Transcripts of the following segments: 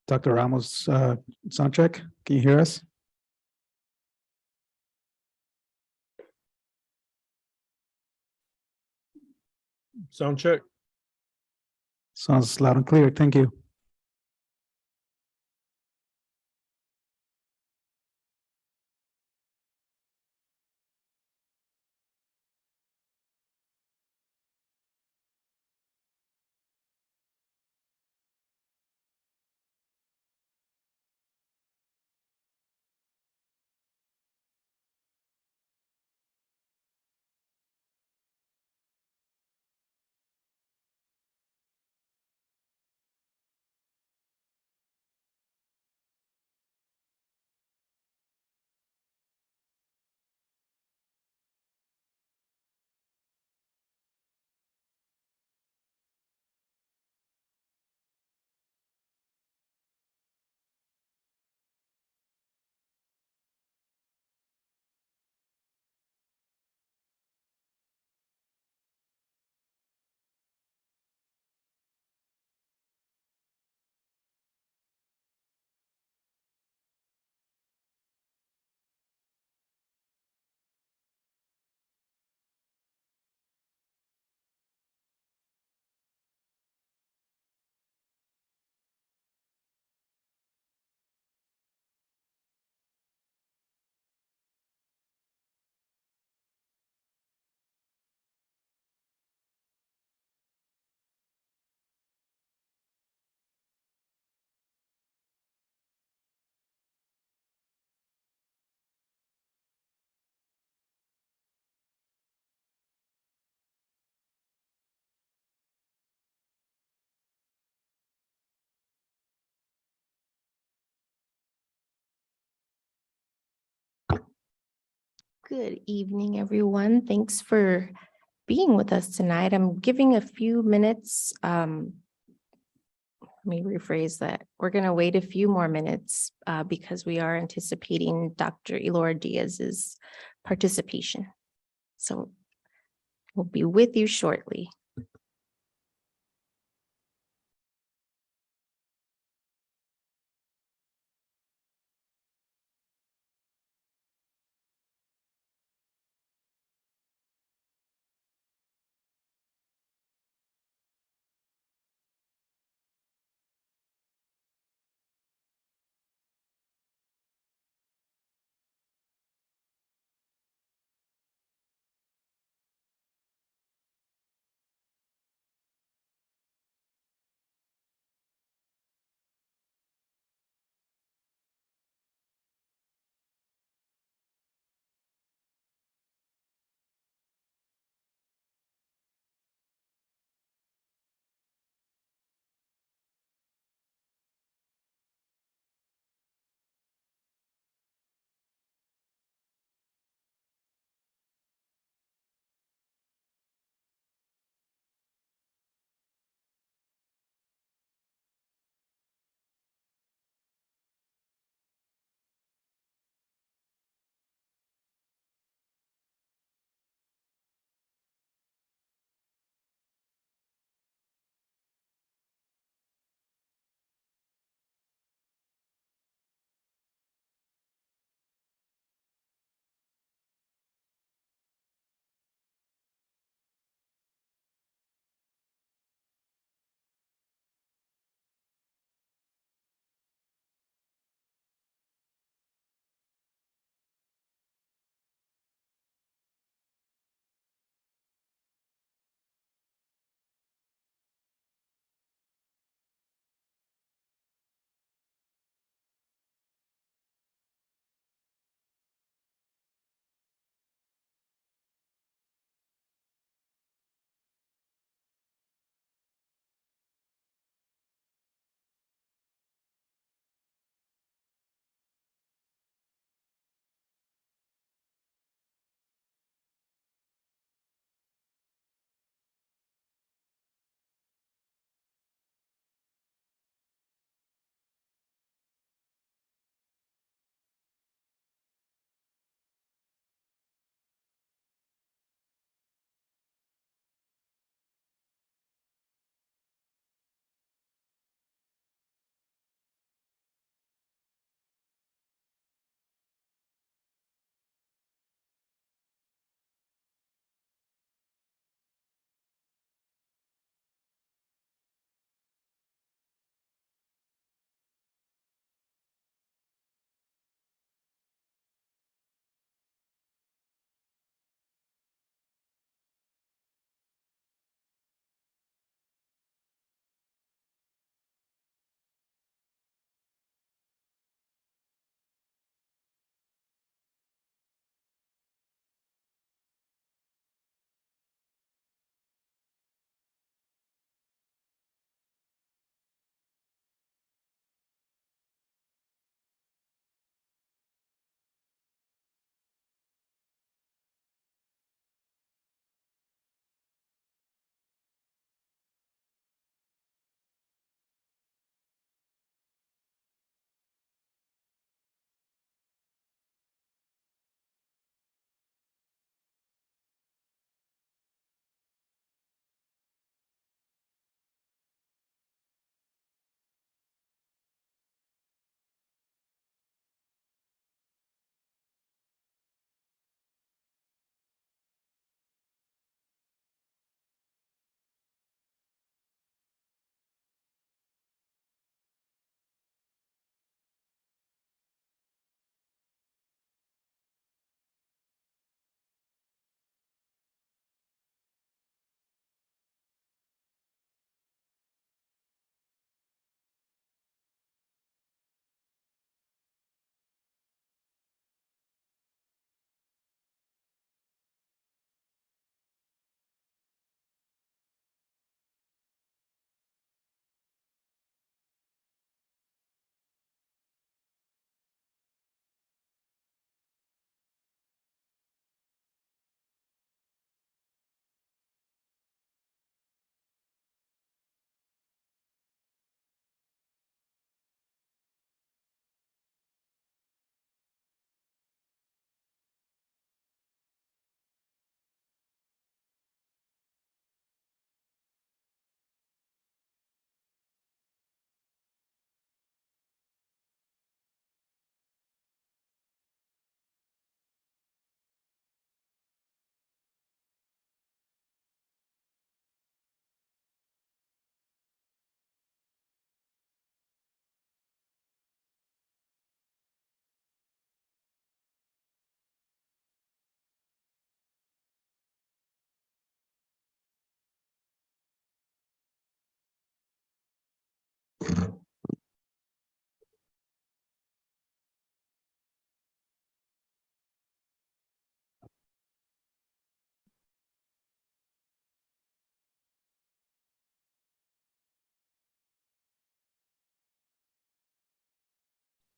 Dr. Ramos, sound check. Can you hear us? Sound check. Sounds loud and clear. Thank you. Good evening, everyone. Thanks for being with us tonight. I'm giving a few minutes. Let me rephrase that. We're going to wait a few more minutes because we are anticipating Dr. Elora Diaz's participation. So we'll be with you shortly.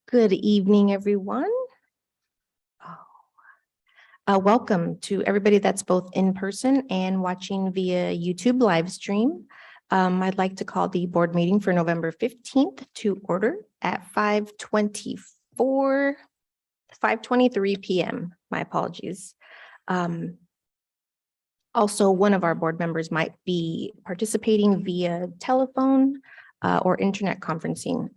Good evening, everyone. Welcome to everybody that's both in person and watching via YouTube live stream. I'd like to call the board meeting for November 15th to order at 5:23 p.m. My apologies. Also, one of our board members might be participating via telephone or internet conferencing.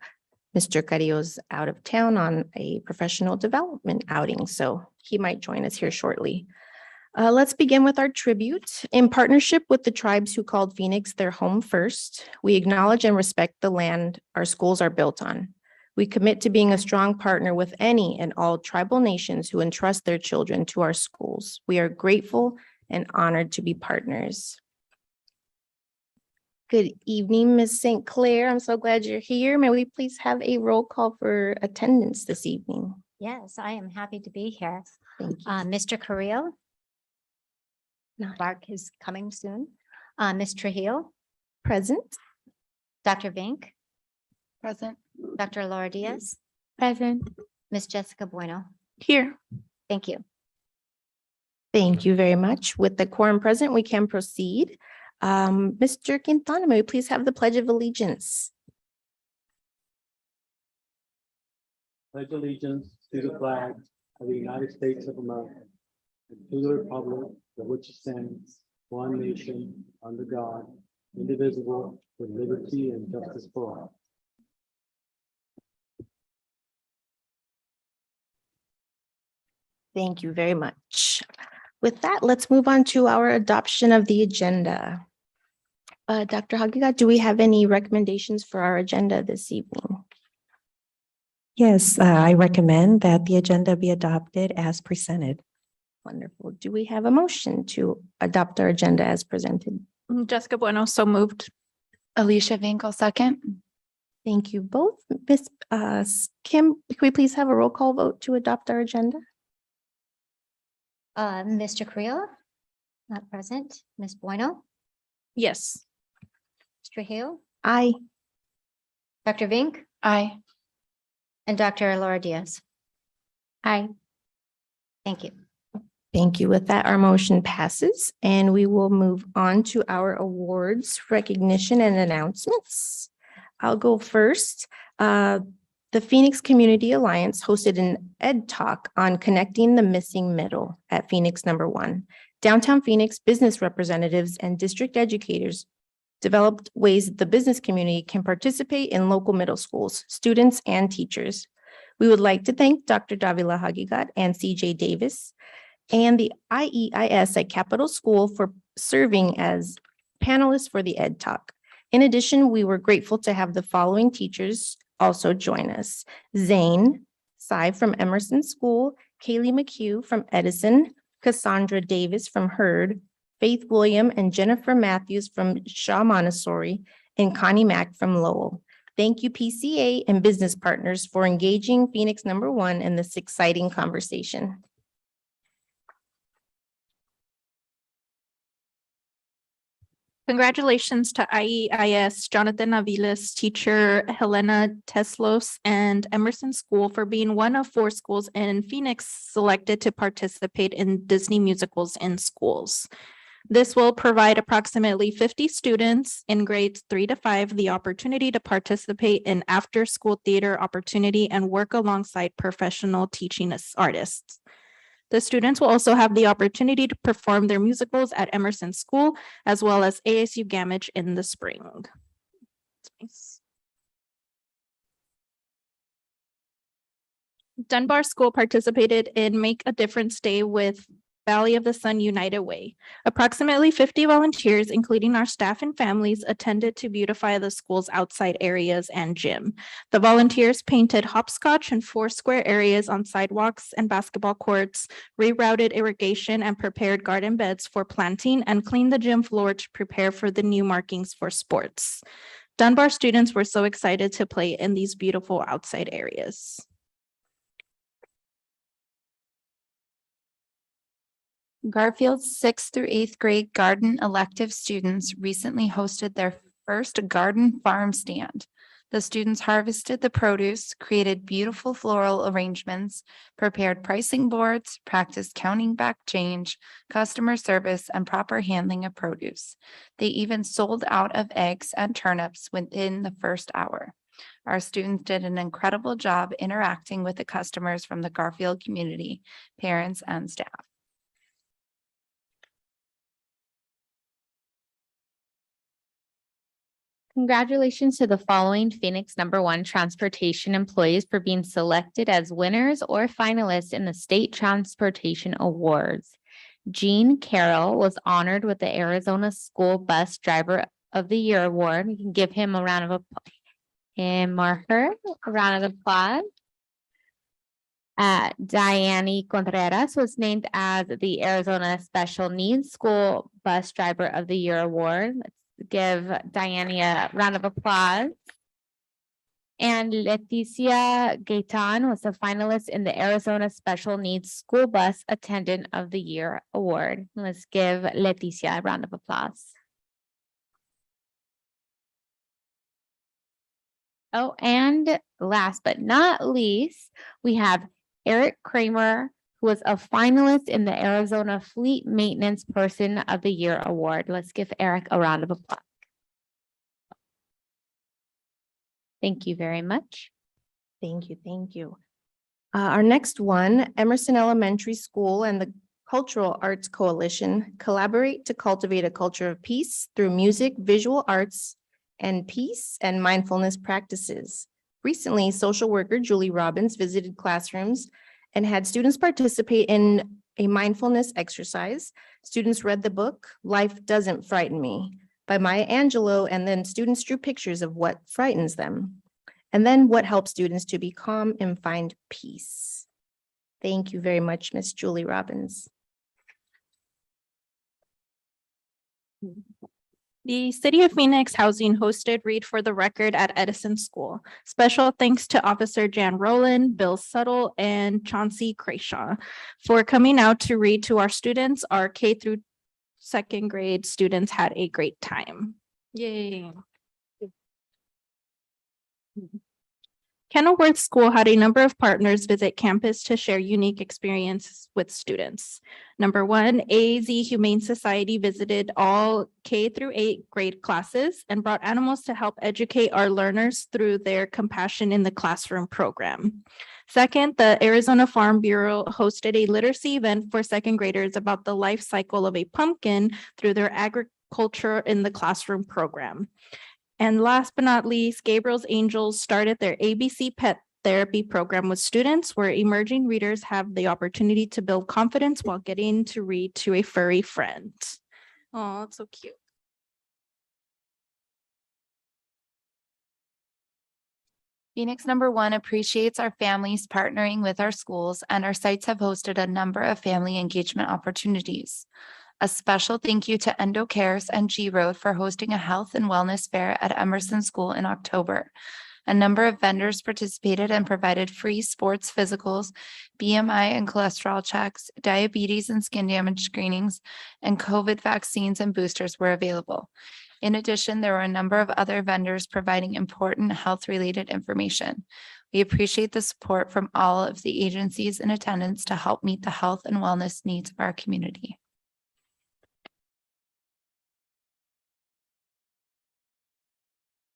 Mr. Carrillo's out of town on a professional development outing, so he might join us here shortly. Let's begin with our tribute. In partnership with the tribes who called Phoenix their home first, we acknowledge and respect the land our schools are built on. We commit to being a strong partner with any and all tribal nations who entrust their children to our schools. We are grateful and honored to be partners. Good evening, Ms. St. Clair. I'm so glad you're here. May we please have a roll call for attendance this evening? Yes, I am happy to be here. Thank you. Mr. Carrillo, Not Mark is coming soon. Ms. Trujillo, present. Dr. Vink, Present. Dr. Laura Diaz, Present. Ms. Jessica Bueno. Here. Thank you. Thank you very much. With the quorum present, we can proceed. Mr. Quintana, may we please have the Pledge of Allegiance? Pledge allegiance to the flag of the United States of America and to the republic for which it stands, one nation, under God, indivisible, with liberty and justice for all. Thank you very much. With that, let's move on to our adoption of the agenda. Dr. Hagigat, do we have any recommendations for our agenda this evening? Yes, I recommend that the agenda be adopted as presented. Wonderful. Do we have a motion to adopt our agenda as presented? Jessica Bueno, so moved. Alicia Vinkel, second. Thank you both. Ms. Kim, can we please have a roll call vote to adopt our agenda? Mr. Carrillo, not present. Ms. Bueno, Yes. Ms. Trujillo, Aye. Dr. Vink, Aye. and Dr. Laura Diaz. Aye. Thank you. Thank you. With that, our motion passes and we will move on to our awards, recognition and announcements. I'll go first. The Phoenix Community Alliance hosted an Ed Talk on connecting the missing middle at Phoenix #1. Downtown Phoenix business representatives and district educators developed ways the business community can participate in local middle schools, students and teachers. We would like to thank Dr. Davila Hagigat and CJ Davis and the IEIS at Capitol School for serving as panelists for the Ed Talk. In addition, we were grateful to have the following teachers also join us. Zane Sai from Emerson School, Kaylee McHugh from Edison, Cassandra Davis from Hurd, Faith William and Jennifer Matthews from Shaw Montessori, and Connie Mack from Lowell. Thank you, PCA and business partners, for engaging Phoenix #1 in this exciting conversation. Congratulations to IEIS, Jonathan Aviles, teacher Helena Teslos, and Emerson School for being one of 4 schools in Phoenix selected to participate in Disney musicals in schools. This will provide approximately 50 students in grades 3 to 5 the opportunity to participate in after-school theater opportunity and work alongside professional teaching artists. The students will also have the opportunity to perform their musicals at Emerson School, as well as ASU Gamage in the spring. Nice. Dunbar School participated in Make a Difference Day with Valley of the Sun United Way. Approximately 50 volunteers, including our staff and families, attended to beautify the school's outside areas and gym. The volunteers painted hopscotch in 4 square areas on sidewalks and basketball courts, rerouted irrigation and prepared garden beds for planting, and cleaned the gym floor to prepare for the new markings for sports. Dunbar students were so excited to play in these beautiful outside areas. Garfield's 6th through 8th grade garden elective students recently hosted their first garden farm stand. The students harvested the produce, created beautiful floral arrangements, prepared pricing boards, practiced counting back change, customer service, and proper handling of produce. They even sold out of eggs and turnips within the first hour. Our students did an incredible job interacting with the customers from the Garfield community, parents, and staff. Congratulations to the following Phoenix #1 transportation employees for being selected as winners or finalists in the State Transportation Awards. Gene Carroll was honored with the Arizona School Bus Driver of the Year Award. We can give him a round of applause. And her, a round of applause. Diane Contreras was named as the Arizona Special Needs School Bus Driver of the Year Award. Let's give Diane a round of applause. And Leticia Gaitan was a finalist in the Arizona Special Needs School Bus Attendant of the Year Award. Let's give Leticia a round of applause. Oh, and last but not least, we have Eric Kramer, who was a finalist in the Arizona Fleet Maintenance Person of the Year Award. Let's give Eric a round of applause. Thank you very much. Thank you, thank you. Our next one, Emerson Elementary School and the Cultural Arts Coalition collaborate to cultivate a culture of peace through music, visual arts, and peace and mindfulness practices. Recently, social worker Julie Robbins visited classrooms and had students participate in a mindfulness exercise. Students read the book, Life Doesn't Frighten Me by Maya Angelou, and then students drew pictures of what frightens them, and then what helps students to be calm and find peace. Thank you very much, Miss Julie Robbins. The City of Phoenix Housing hosted Read for the Record at Edison School. Special thanks to Officer Jan Rowland, Bill Suttle, and Chauncey Crashaw for coming out to read to our students. Our K through 2nd grade students had a great time. Yay. Kenilworth School had a number of partners visit campus to share unique experiences with students. Number one, AZ Humane Society visited all K through 8 grade classes and brought animals to help educate our learners through their Compassion in the Classroom program. Second, the Arizona Farm Bureau hosted a literacy event for 2nd graders about the life cycle of a pumpkin through their Agriculture in the Classroom program. And last but not least, Gabriel's Angels started their ABC Pet Therapy program with students where emerging readers have the opportunity to build confidence while getting to read to a furry friend. Oh, that's so cute. Phoenix #1 appreciates our families partnering with our schools, and our sites have hosted a number of family engagement opportunities. A special thank you to Endo Cares and G Road for hosting a health and wellness fair at Emerson School in October. A number of vendors participated and provided free sports physicals, BMI and cholesterol checks, diabetes and skin damage screenings, and COVID vaccines and boosters were available. In addition, there were a number of other vendors providing important health-related information. We appreciate the support from all of the agencies in attendance to help meet the health and wellness needs of our community.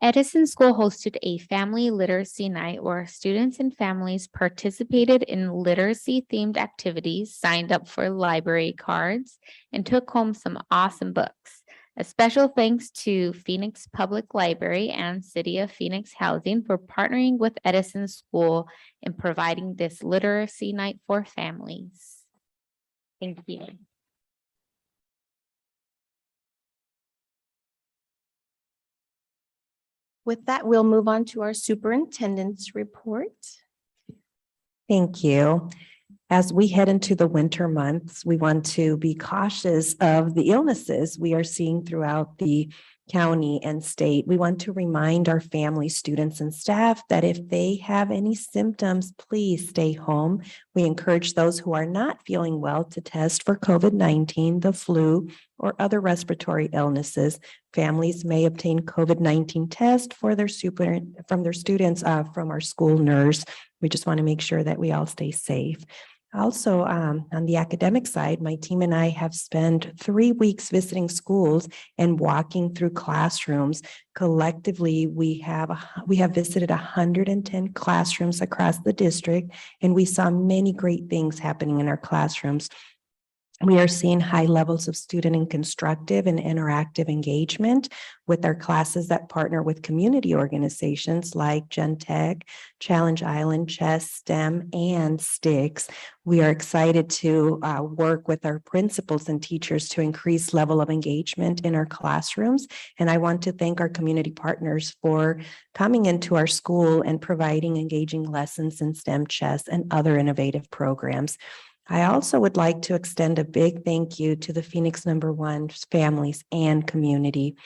Edison School hosted a family literacy night where students and families participated in literacy-themed activities, signed up for library cards, and took home some awesome books. A special thanks to Phoenix Public Library and City of Phoenix Housing for partnering with Edison School in providing this literacy night for families. Thank you. With that, we'll move on to our superintendent's report. Thank you. As we head into the winter months, we want to be cautious of the illnesses we are seeing throughout the county, and state. We want to remind our families, students, and staff that if they have any symptoms, please stay home. We encourage those who are not feeling well to test for COVID-19, the flu, or other respiratory illnesses. Families may obtain COVID-19 test for their from their students from our school nurse. We just want to make sure that we all stay safe. Also, on the academic side, my team and I have spent 3 weeks visiting schools and walking through classrooms. Collectively, we have visited 110 classrooms across the district, and we saw many great things happening in our classrooms. We are seeing high levels of student and constructive and interactive engagement with our classes that partner with community organizations like GenTech, Challenge Island, Chess, STEM, and STICS. We are excited to work with our principals and teachers to increase level of engagement in our classrooms. And I want to thank our community partners for coming into our school and providing engaging lessons in STEM, chess, and other innovative programs. I also would like to extend a big thank you to the Phoenix #1 families and community.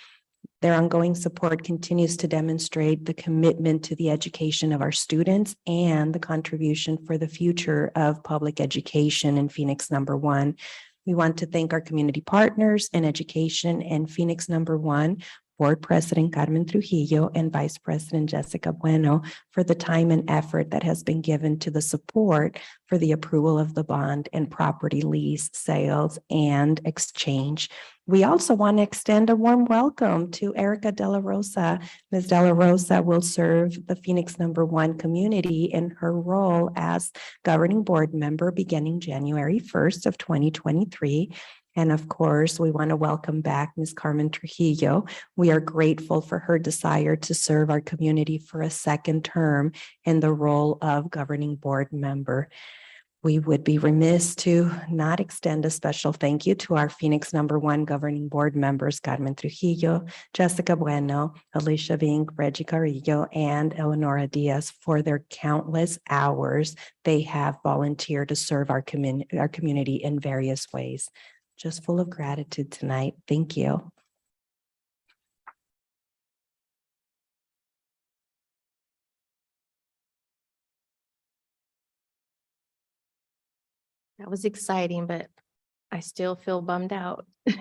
Their ongoing support continues to demonstrate the commitment to the education of our students and the contribution for the future of public education in Phoenix #1. We want to thank our community partners in education and Phoenix #1 Board President Carmen Trujillo and Vice President Jessica Bueno for the time and effort that has been given to the support for the approval of the bond and property lease, sales, and exchange. We also want to extend a warm welcome to Erica De La Rosa. Ms. De La Rosa will serve the Phoenix #1 community in her role as governing board member beginning January 1st of 2023. And of course, we want to welcome back Ms. Carmen Trujillo. We are grateful for her desire to serve our community for a second term in the role of governing board member. We would be remiss to not extend a special thank you to our Phoenix #1 governing board members, Carmen Trujillo, Jessica Bueno, Alicia Vink, Reggie Carrillo, and Eleonora Diaz for their countless hours they have volunteered to serve our community in various ways. Just full of gratitude tonight. Thank you. That was exciting, but I still feel bummed out. It's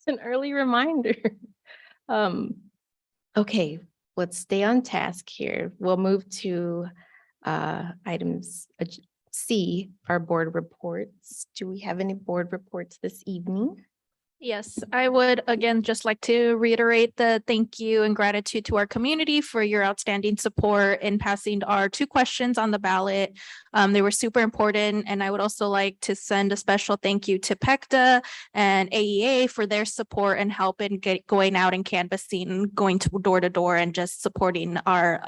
an early reminder. Okay, let's stay on task here. We'll move to items C, our board reports. Do we have any board reports this evening? Yes, I would again just like to reiterate the thank you and gratitude to our community for your outstanding support in passing our 2 questions on the ballot. They were super important, and I would also like to send a special thank you to PECTA and AEA for their support and help in going out and canvassing, going to door to door and just supporting our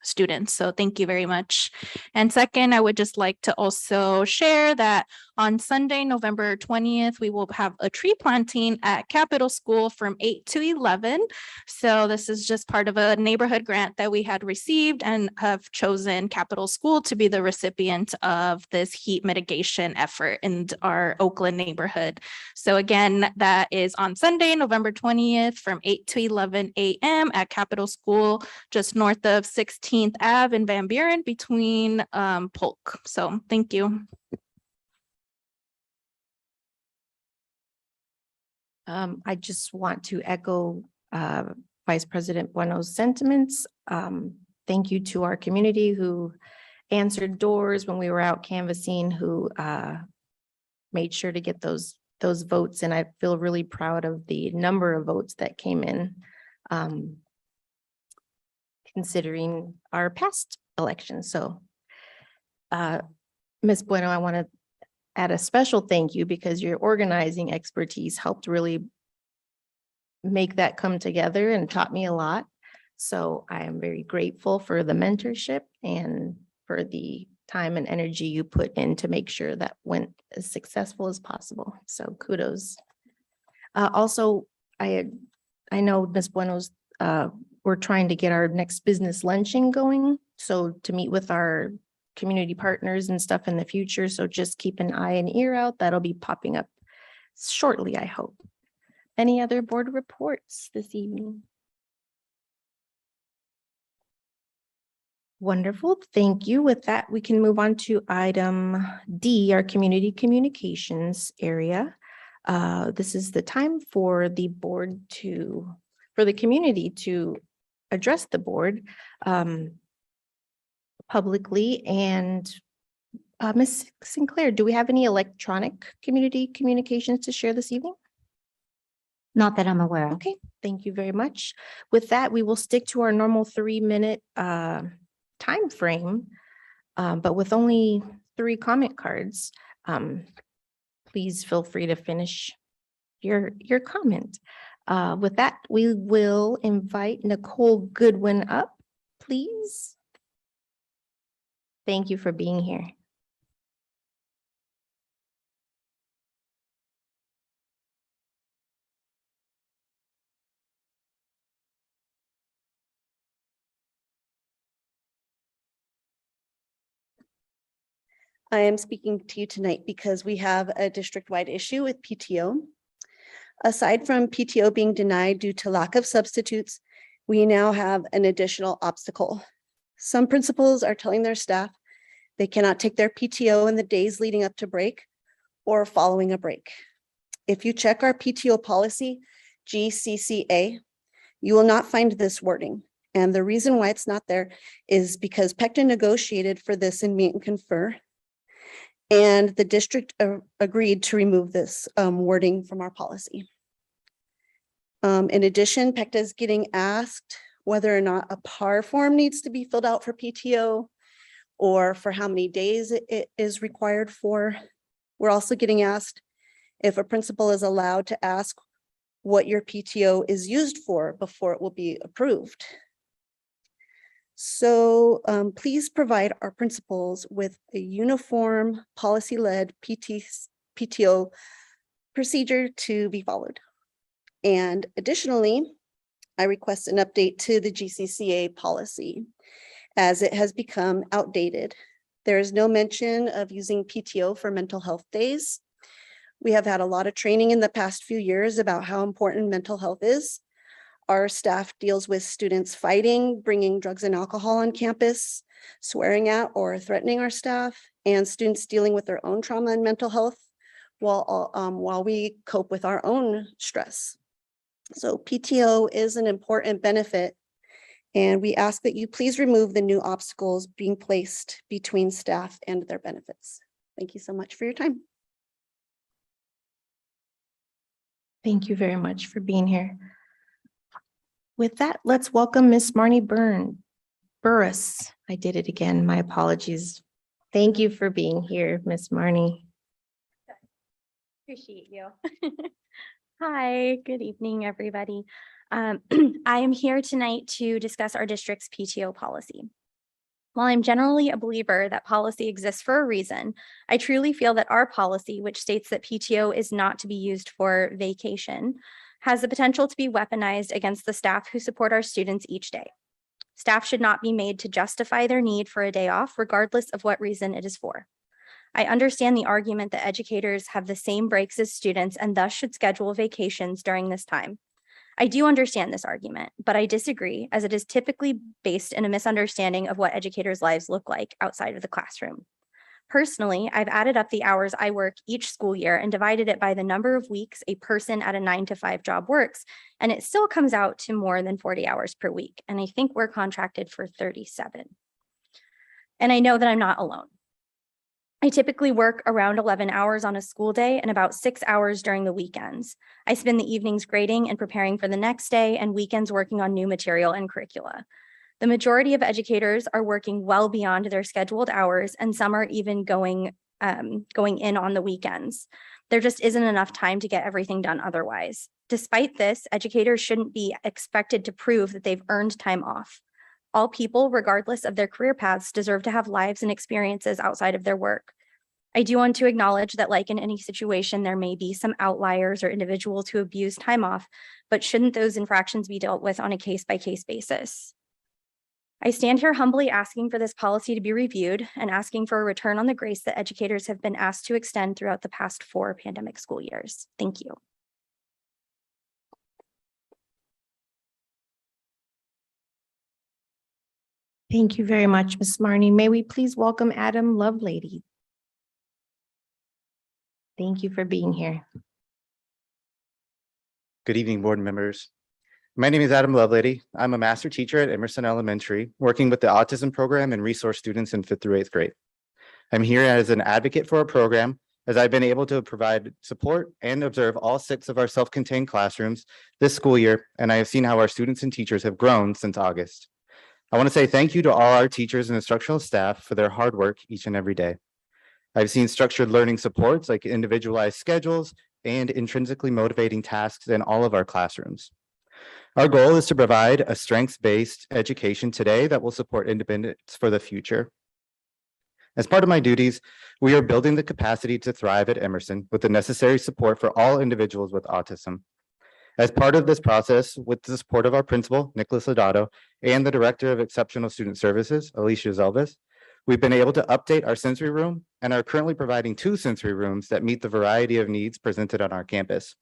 students. So thank you very much. And second, I would just like to also share that on Sunday, November 20th, we will have a tree planting at Capitol School from 8 to 11. So this is just part of a neighborhood grant that we had received and have chosen Capitol School to be the recipient of this heat mitigation effort in our Oakland neighborhood. So again, that is on Sunday, November 20th from 8 to 11 a.m. at Capitol School, just north of 16th Ave in Van Buren between Polk. So thank you. I just want to echo Vice President Bueno's sentiments. Thank you to our community who answered doors when we were out canvassing, who made sure to get those votes. And I feel really proud of the number of votes that came in, considering our past elections. So Ms. Bueno, I want to add a special thank you because your organizing expertise helped really make that come together and taught me a lot. So I am very grateful for the mentorship and for the time and energy you put in to make sure that went as successful as possible. So kudos. Also, I know Ms. Bueno's, we're trying to get our next business luncheon going. So to meet with our community partners and stuff in the future. So just keep an eye and ear out. That'll be popping up shortly, I hope. Any other board reports this evening? Wonderful, thank you. With that, we can move on to item D, our community communications area. This is the time for the board for the community to address the board publicly. And Ms. Sinclair, do we have any electronic community communications to share this evening? Not that I'm aware of. Okay, thank you very much. With that, we will stick to our normal 3-minute time frame, but with only 3 comment cards. Please feel free to finish your comment. With that, we will invite Nicole Goodwin up, please. Thank you for being here. I am speaking to you tonight because we have a district-wide issue with PTO. Aside from PTO being denied due to lack of substitutes, we now have an additional obstacle. Some principals are telling their staff they cannot take their PTO in the days leading up to break or following a break. If you check our PTO policy, GCCA, you will not find this wording. And the reason why it's not there is because PECTA negotiated for this in meet and confer. And the district agreed to remove this wording from our policy. In addition, PECTA is getting asked whether or not a PAR form needs to be filled out for PTO or for how many days it is required for. We're also getting asked if a principal is allowed to ask what your PTO is used for before it will be approved. So please provide our principals with a uniform policy-led PTO procedure to be followed. And additionally, I request an update to the GCCA policy as it has become outdated. There is no mention of using PTO for mental health days. We have had a lot of training in the past few years about how important mental health is. Our staff deals with students fighting, bringing drugs and alcohol on campus, swearing at or threatening our staff, and students dealing with their own trauma and mental health while we cope with our own stress. So PTO is an important benefit, and we ask that you please remove the new obstacles being placed between staff and their benefits. Thank you so much for your time. Thank you very much for being here. With that, let's welcome Miss Marnie Burris. I did it again. My apologies. Thank you for being here, Miss Marnie. Appreciate you. Hi, good evening, everybody. I am here tonight to discuss our district's PTO policy. While I'm generally a believer that policy exists for a reason, I truly feel that our policy, which states that PTO is not to be used for vacation, has the potential to be weaponized against the staff who support our students each day. Staff should not be made to justify their need for a day off, regardless of what reason it is for. I understand the argument that educators have the same breaks as students and thus should schedule vacations during this time. I do understand this argument, but I disagree, as it is typically based in a misunderstanding of what educators' lives look like outside of the classroom. Personally, I've added up the hours I work each school year and divided it by the number of weeks a person at a 9-to-5 job works, and it still comes out to more than 40 hours per week. And I think we're contracted for 37. And I know that I'm not alone. I typically work around 11 hours on a school day and about 6 hours during the weekends. I spend the evenings grading and preparing for the next day and weekends working on new material and curricula. The majority of educators are working well beyond their scheduled hours, and some are even going in on the weekends. There just isn't enough time to get everything done otherwise. Despite this, educators shouldn't be expected to prove that they've earned time off. All people, regardless of their career paths, deserve to have lives and experiences outside of their work. I do want to acknowledge that, like in any situation, there may be some outliers or individuals who abuse time off, but shouldn't those infractions be dealt with on a case-by-case basis? I stand here humbly asking for this policy to be reviewed and asking for a return on the grace that educators have been asked to extend throughout the past 4 pandemic school years. Thank you. Thank you very much, Ms. Marnie. May we please welcome Adam Lovelady? Thank you for being here. Good evening, board members. My name is Adam Lovelady. I'm a master teacher at Emerson Elementary, working with the autism program and resource students in 5th through 8th grade. I'm here as an advocate for our program, as I've been able to provide support and observe all 6 of our self-contained classrooms this school year, and I have seen how our students and teachers have grown since August. I want to say thank you to all our teachers and instructional staff for their hard work each and every day. I've seen structured learning supports like individualized schedules and intrinsically motivating tasks in all of our classrooms. Our goal is to provide a strengths-based education today that will support independence for the future. As part of my duties, we are building the capacity to thrive at Emerson with the necessary support for all individuals with autism. As part of this process, with the support of our principal, Nicholas Lodato, and the Director of Exceptional Student Services, Alicia Zelvis, we've been able to update our sensory room and are currently providing 2 sensory rooms that meet the variety of needs presented on our campus.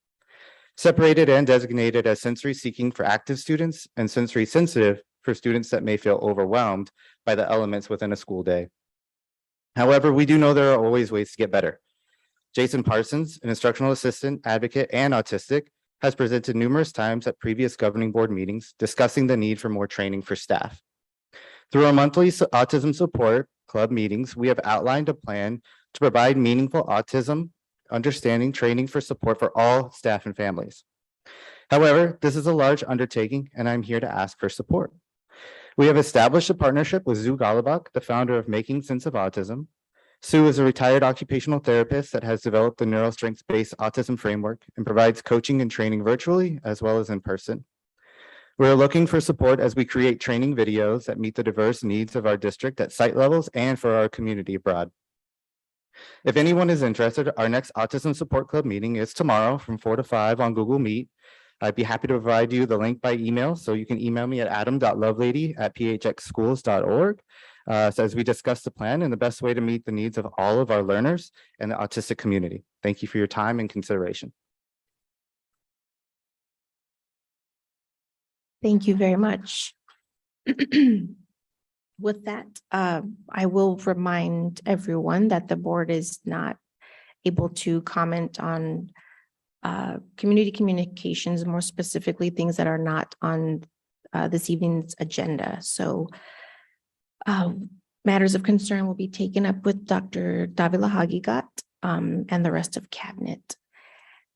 Separated and designated as sensory seeking for active students and sensory sensitive for students that may feel overwhelmed by the elements within a school day. However, we do know there are always ways to get better. Jason Parsons, an instructional assistant, advocate, and autistic, has presented numerous times at previous governing board meetings discussing the need for more training for staff. Through our monthly autism support club meetings, we have outlined a plan to provide meaningful autism understanding training for support for all staff and families. However, this is a large undertaking, and I'm here to ask for support. We have established a partnership with Sue Golubach, the founder of Making Sense of Autism. Sue is a retired occupational therapist that has developed the neurostrengths-based autism framework and provides coaching and training virtually as well as in person. We're looking for support as we create training videos that meet the diverse needs of our district at site levels and for our community abroad. If anyone is interested, our next Autism Support Club meeting is tomorrow from 4 to 5 on Google Meet. I'd be happy to provide you the link by email, so you can email me at adam.lovelady@phxschools.org. So as we discuss the plan and the best way to meet the needs of all of our learners and the autistic community. Thank you for your time and consideration. Thank you very much. With that, I will remind everyone that the board is not able to comment on community communications, more specifically things that are not on this evening's agenda. So matters of concern will be taken up with Dr. Davila Hagigat and the rest of cabinet.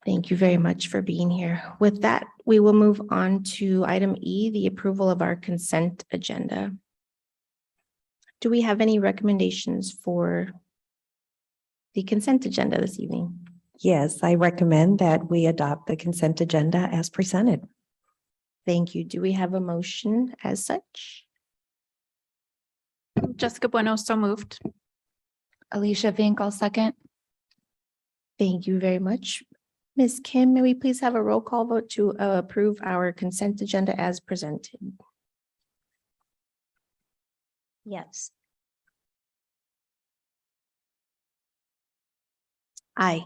Thank you very much for being here. With that, we will move on to item E, the approval of our consent agenda. Do we have any recommendations for the consent agenda this evening? Yes, I recommend that we adopt the consent agenda as presented. Thank you. Do we have a motion as such? Jessica Bueno, so moved. Alicia Vink, I'll second. Thank you very much. Ms. Kim, may we please have a roll call vote to approve our consent agenda as presented? Yes. Aye.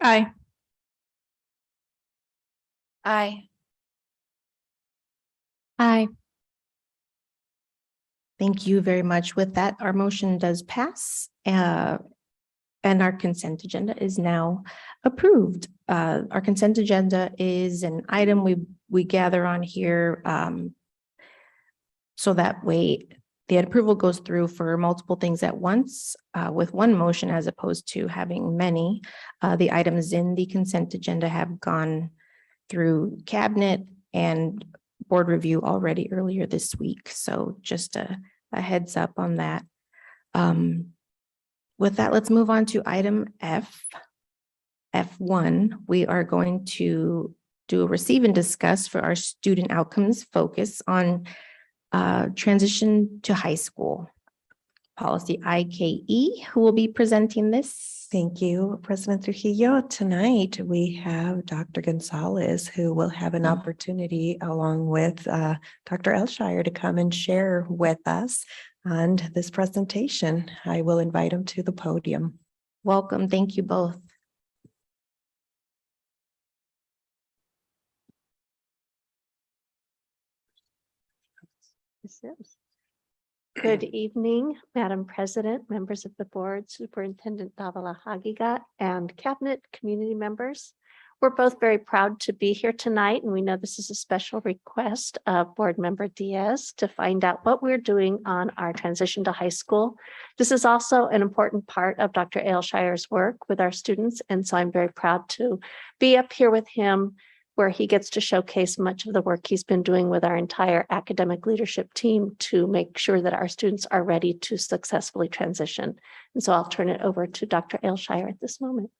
Aye. Aye. Aye. Thank you very much. With that, our motion does pass. And our consent agenda is now approved. Our consent agenda is an item we gather on here. So that way the approval goes through for multiple things at once with one motion as opposed to having many. The items in the consent agenda have gone through cabinet and board review already earlier this week. So just a heads up on that. With that, let's move on to item F. F1, we are going to do a receive and discuss for our student outcomes focus on transition to high school. Policy IKE, who will be presenting this? Thank you, President Trujillo. Tonight, we have Dr. Gonzalez, who will have an opportunity along with Dr. Elshire to come and share with us on this presentation. I will invite him to the podium. Welcome. Thank you both. Ms. Sims. Good evening, Madam President, members of the board, Superintendent Davila Hagigat, and cabinet community members. We're both very proud to be here tonight, and we know this is a special request of Board Member Diaz to find out what we're doing on our transition to high school. This is also an important part of Dr. Ailshire's work with our students, and so I'm very proud to be up here with him, where he gets to showcase much of the work he's been doing with our entire academic leadership team to make sure that our students are ready to successfully transition. And so I'll turn it over to Dr. Ailshire at this moment.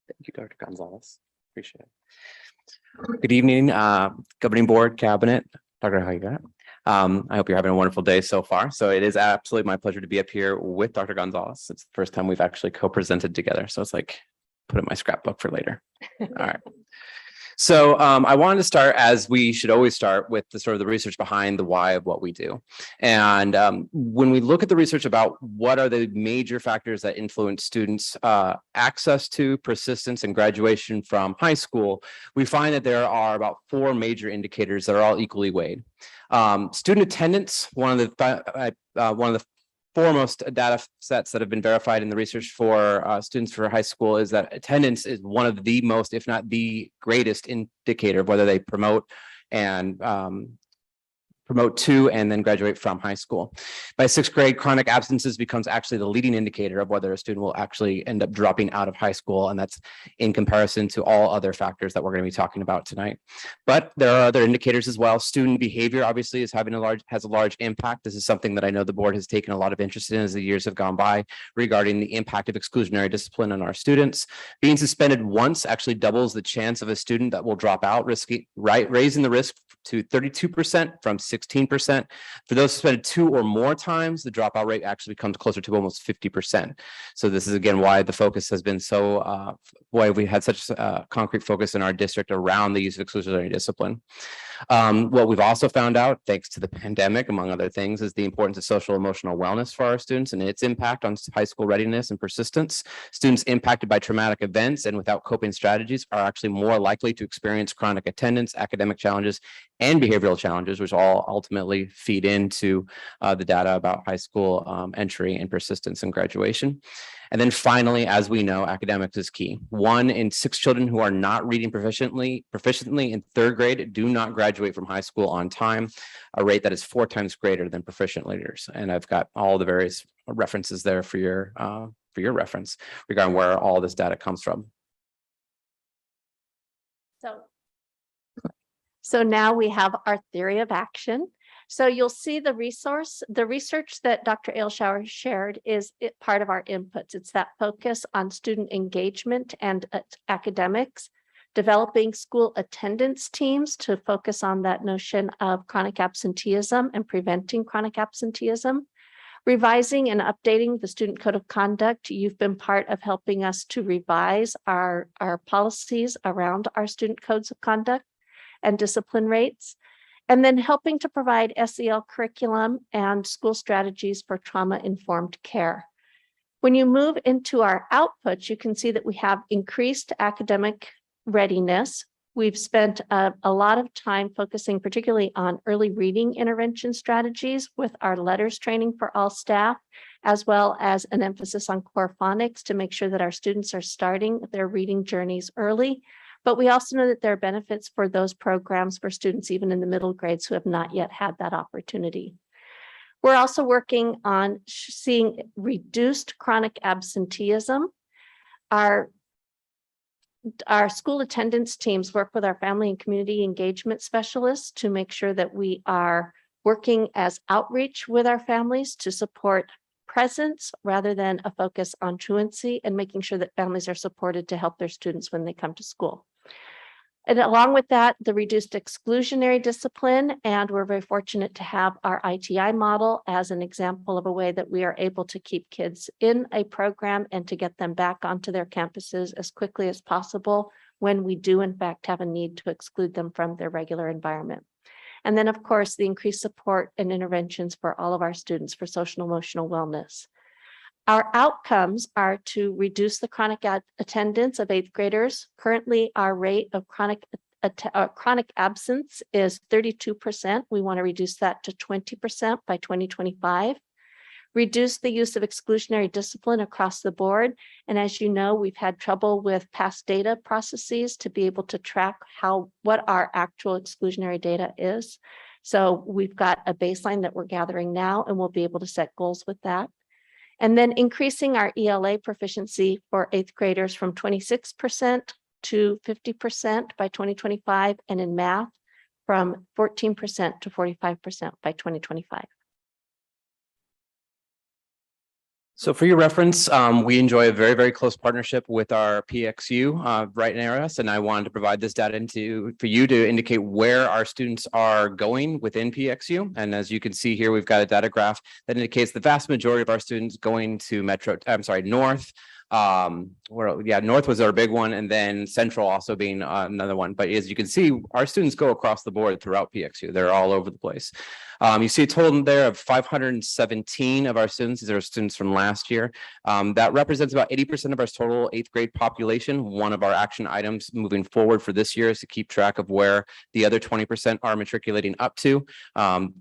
Thank you, Dr. Gonzalez. Appreciate it. Good evening, governing board, cabinet, Dr. Hagigat. I hope you're having a wonderful day so far. So it is absolutely my pleasure to be up here with Dr. Gonzalez. It's the first time we've actually co-presented together. So it's like, put in my scrapbook for later. All right. So I wanted to start, as we should always start, with the sort of the research behind the why of what we do. And when we look at the research about what are the major factors that influence students' access to, persistence, and graduation from high school, we find that there are about 4 major indicators that are all equally weighed. Student attendance, one of the foremost data sets that have been verified in the research for students for high school is that attendance is one of the most, if not the greatest indicator of whether they promote to and then graduate from high school. By 6th grade, chronic absences becomes actually the leading indicator of whether a student will actually end up dropping out of high school. And that's in comparison to all other factors that we're going to be talking about tonight. But there are other indicators as well. Student behavior obviously is has a large impact. This is something that I know the board has taken a lot of interest in as the years have gone by regarding the impact of exclusionary discipline on our students. Being suspended once actually doubles the chance of a student that will drop out, raising the risk to 32% from 16%. For those suspended 2 or more times, the dropout rate actually becomes closer to almost 50%. So this is again why the focus has been so, why we had such a concrete focus in our district around the use of exclusionary discipline. What we've also found out, thanks to the pandemic, among other things, is the importance of social emotional wellness for our students and its impact on high school readiness and persistence. Students impacted by traumatic events and without coping strategies are actually more likely to experience chronic attendance, academic challenges, and behavioral challenges, which all ultimately feed into the data about high school entry and persistence and graduation. And then finally, as we know, academics is key. 1 in 6 children who are not reading proficiently in 3rd grade do not graduate from high school on time, a rate that is 4 times greater than proficient leaders. And I've got all the various references there for your reference regarding where all this data comes from. So now we have our theory of action. So you'll see the research that Dr. Ailshire shared is part of our inputs. It's that focus on student engagement and academics, developing school attendance teams to focus on that notion of chronic absenteeism and preventing chronic absenteeism, revising and updating the student code of conduct. You've been part of helping us to revise our policies around our student codes of conduct and discipline rates, and then helping to provide SEL curriculum and school strategies for trauma-informed care. When you move into our outputs, you can see that we have increased academic readiness. We've spent a lot of time focusing particularly on early reading intervention strategies with our letters training for all staff, as well as an emphasis on core phonics to make sure that our students are starting their reading journeys early. But we also know that there are benefits for those programs for students even in the middle grades who have not yet had that opportunity. We're also working on seeing reduced chronic absenteeism. Our school attendance teams work with our family and community engagement specialists to make sure that we are working as outreach with our families to support presence rather than a focus on truancy, and making sure that families are supported to help their students when they come to school. And along with that, the reduced exclusionary discipline, and we're very fortunate to have our ITI model as an example of a way that we are able to keep kids in a program and to get them back onto their campuses as quickly as possible when we do in fact have a need to exclude them from their regular environment. And then, of course, the increased support and interventions for all of our students for social and emotional wellness. Our outcomes are to reduce the chronic attendance of 8th graders. Currently, our rate of chronic chronic absence is 32%. We want to reduce that to 20% by 2025. Reduce the use of exclusionary discipline across the board. And as you know, we've had trouble with past data processes to be able to track what our actual exclusionary data is. So we've got a baseline that we're gathering now, and we'll be able to set goals with that. And then increasing our ELA proficiency for 8th graders from 26% to 50% by 2025, and in math from 14% to 45% by 2025. So for your reference, we enjoy a very, very close partnership with our PXU right near us, and I wanted to provide this data for you to indicate where our students are going within PXU. And as you can see here, we've got a data graph that indicates the vast majority of our students going to North. North was our big one, and then Central also being another one. But as you can see, our students go across the board throughout PXU. They're all over the place. You see a total there of 517 of our students. These are students from last year. That represents about 80% of our total 8th grade population. One of our action items moving forward for this year is to keep track of where the other 20% are matriculating up to.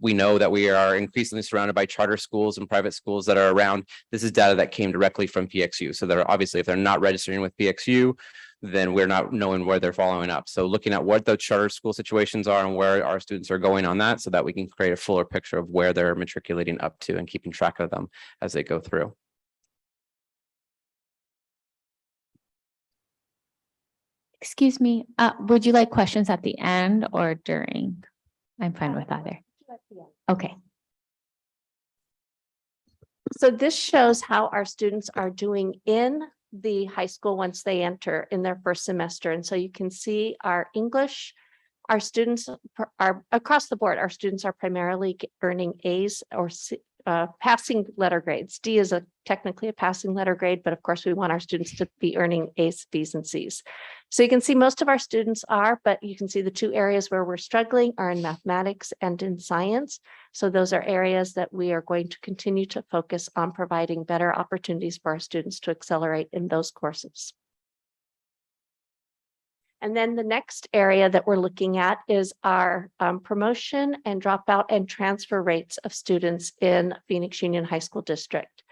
We know that we are increasingly surrounded by charter schools and private schools that are around. This is data that came directly from PXU. So they're obviously, if they're not registering with PXU, then we're not knowing where they're following up. So looking at what the charter school situations are and where our students are going on that, so that we can create a fuller picture of where they're matriculating up to and keeping track of them as they go through. Excuse me, would you like questions at the end or during? I'm fine with either. Okay. So this shows how our students are doing in the high school once they enter in their first semester. And so you can see our English, our students are across the board. Our students are primarily earning A's or passing letter grades. D is technically a passing letter grade, but of course we want our students to be earning A's, B's, and C's. So you can see most of our students are, but you can see the two areas where we're struggling are in mathematics and in science. So those are areas that we are going to continue to focus on providing better opportunities for our students to accelerate in those courses. And then the next area that we're looking at is our promotion and dropout and transfer rates of students in Phoenix Union High School District.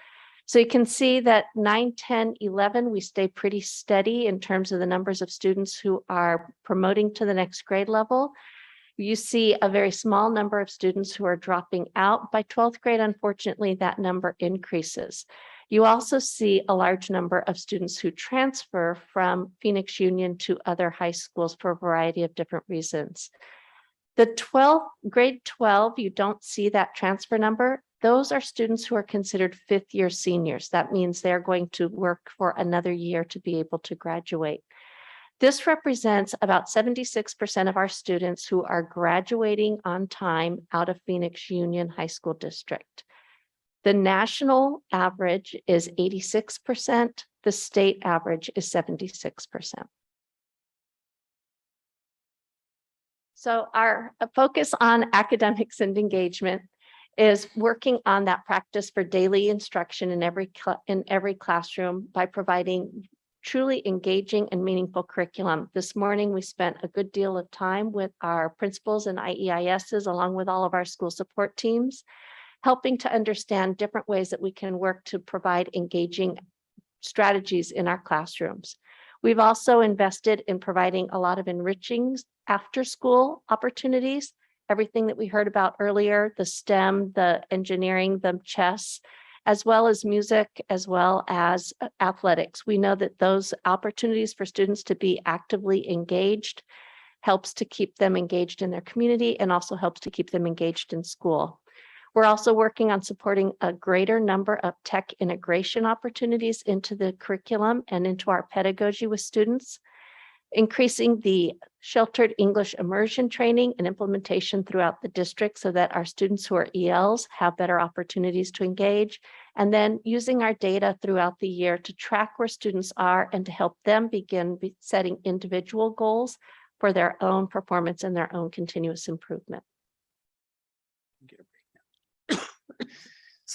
So you can see that 9, 10, 11, we stay pretty steady in terms of the numbers of students who are promoting to the next grade level. You see a very small number of students who are dropping out. By 12th grade, unfortunately, that number increases. You also see a large number of students who transfer from Phoenix Union to other high schools for a variety of different reasons. Grade 12, you don't see that transfer number. Those are students who are considered fifth-year seniors. That means they're going to work for another year to be able to graduate. This represents about 76% of our students who are graduating on time out of Phoenix Union High School District. The national average is 86%. The state average is 76%. So our focus on academics and engagement is working on that practice for daily instruction in every classroom by providing truly engaging and meaningful curriculum. This morning, we spent a good deal of time with our principals and IEISs, along with all of our school support teams, helping to understand different ways that we can work to provide engaging strategies in our classrooms. We've also invested in providing a lot of enriching after-school opportunities. Everything that we heard about earlier, the STEM, the engineering, the chess, as well as music, as well as athletics. We know that those opportunities for students to be actively engaged helps to keep them engaged in their community and also helps to keep them engaged in school. We're also working on supporting a greater number of tech integration opportunities into the curriculum and into our pedagogy with students, increasing the sheltered English immersion training and implementation throughout the district so that our students who are ELs have better opportunities to engage, and then using our data throughout the year to track where students are and to help them begin setting individual goals for their own performance and their own continuous improvement.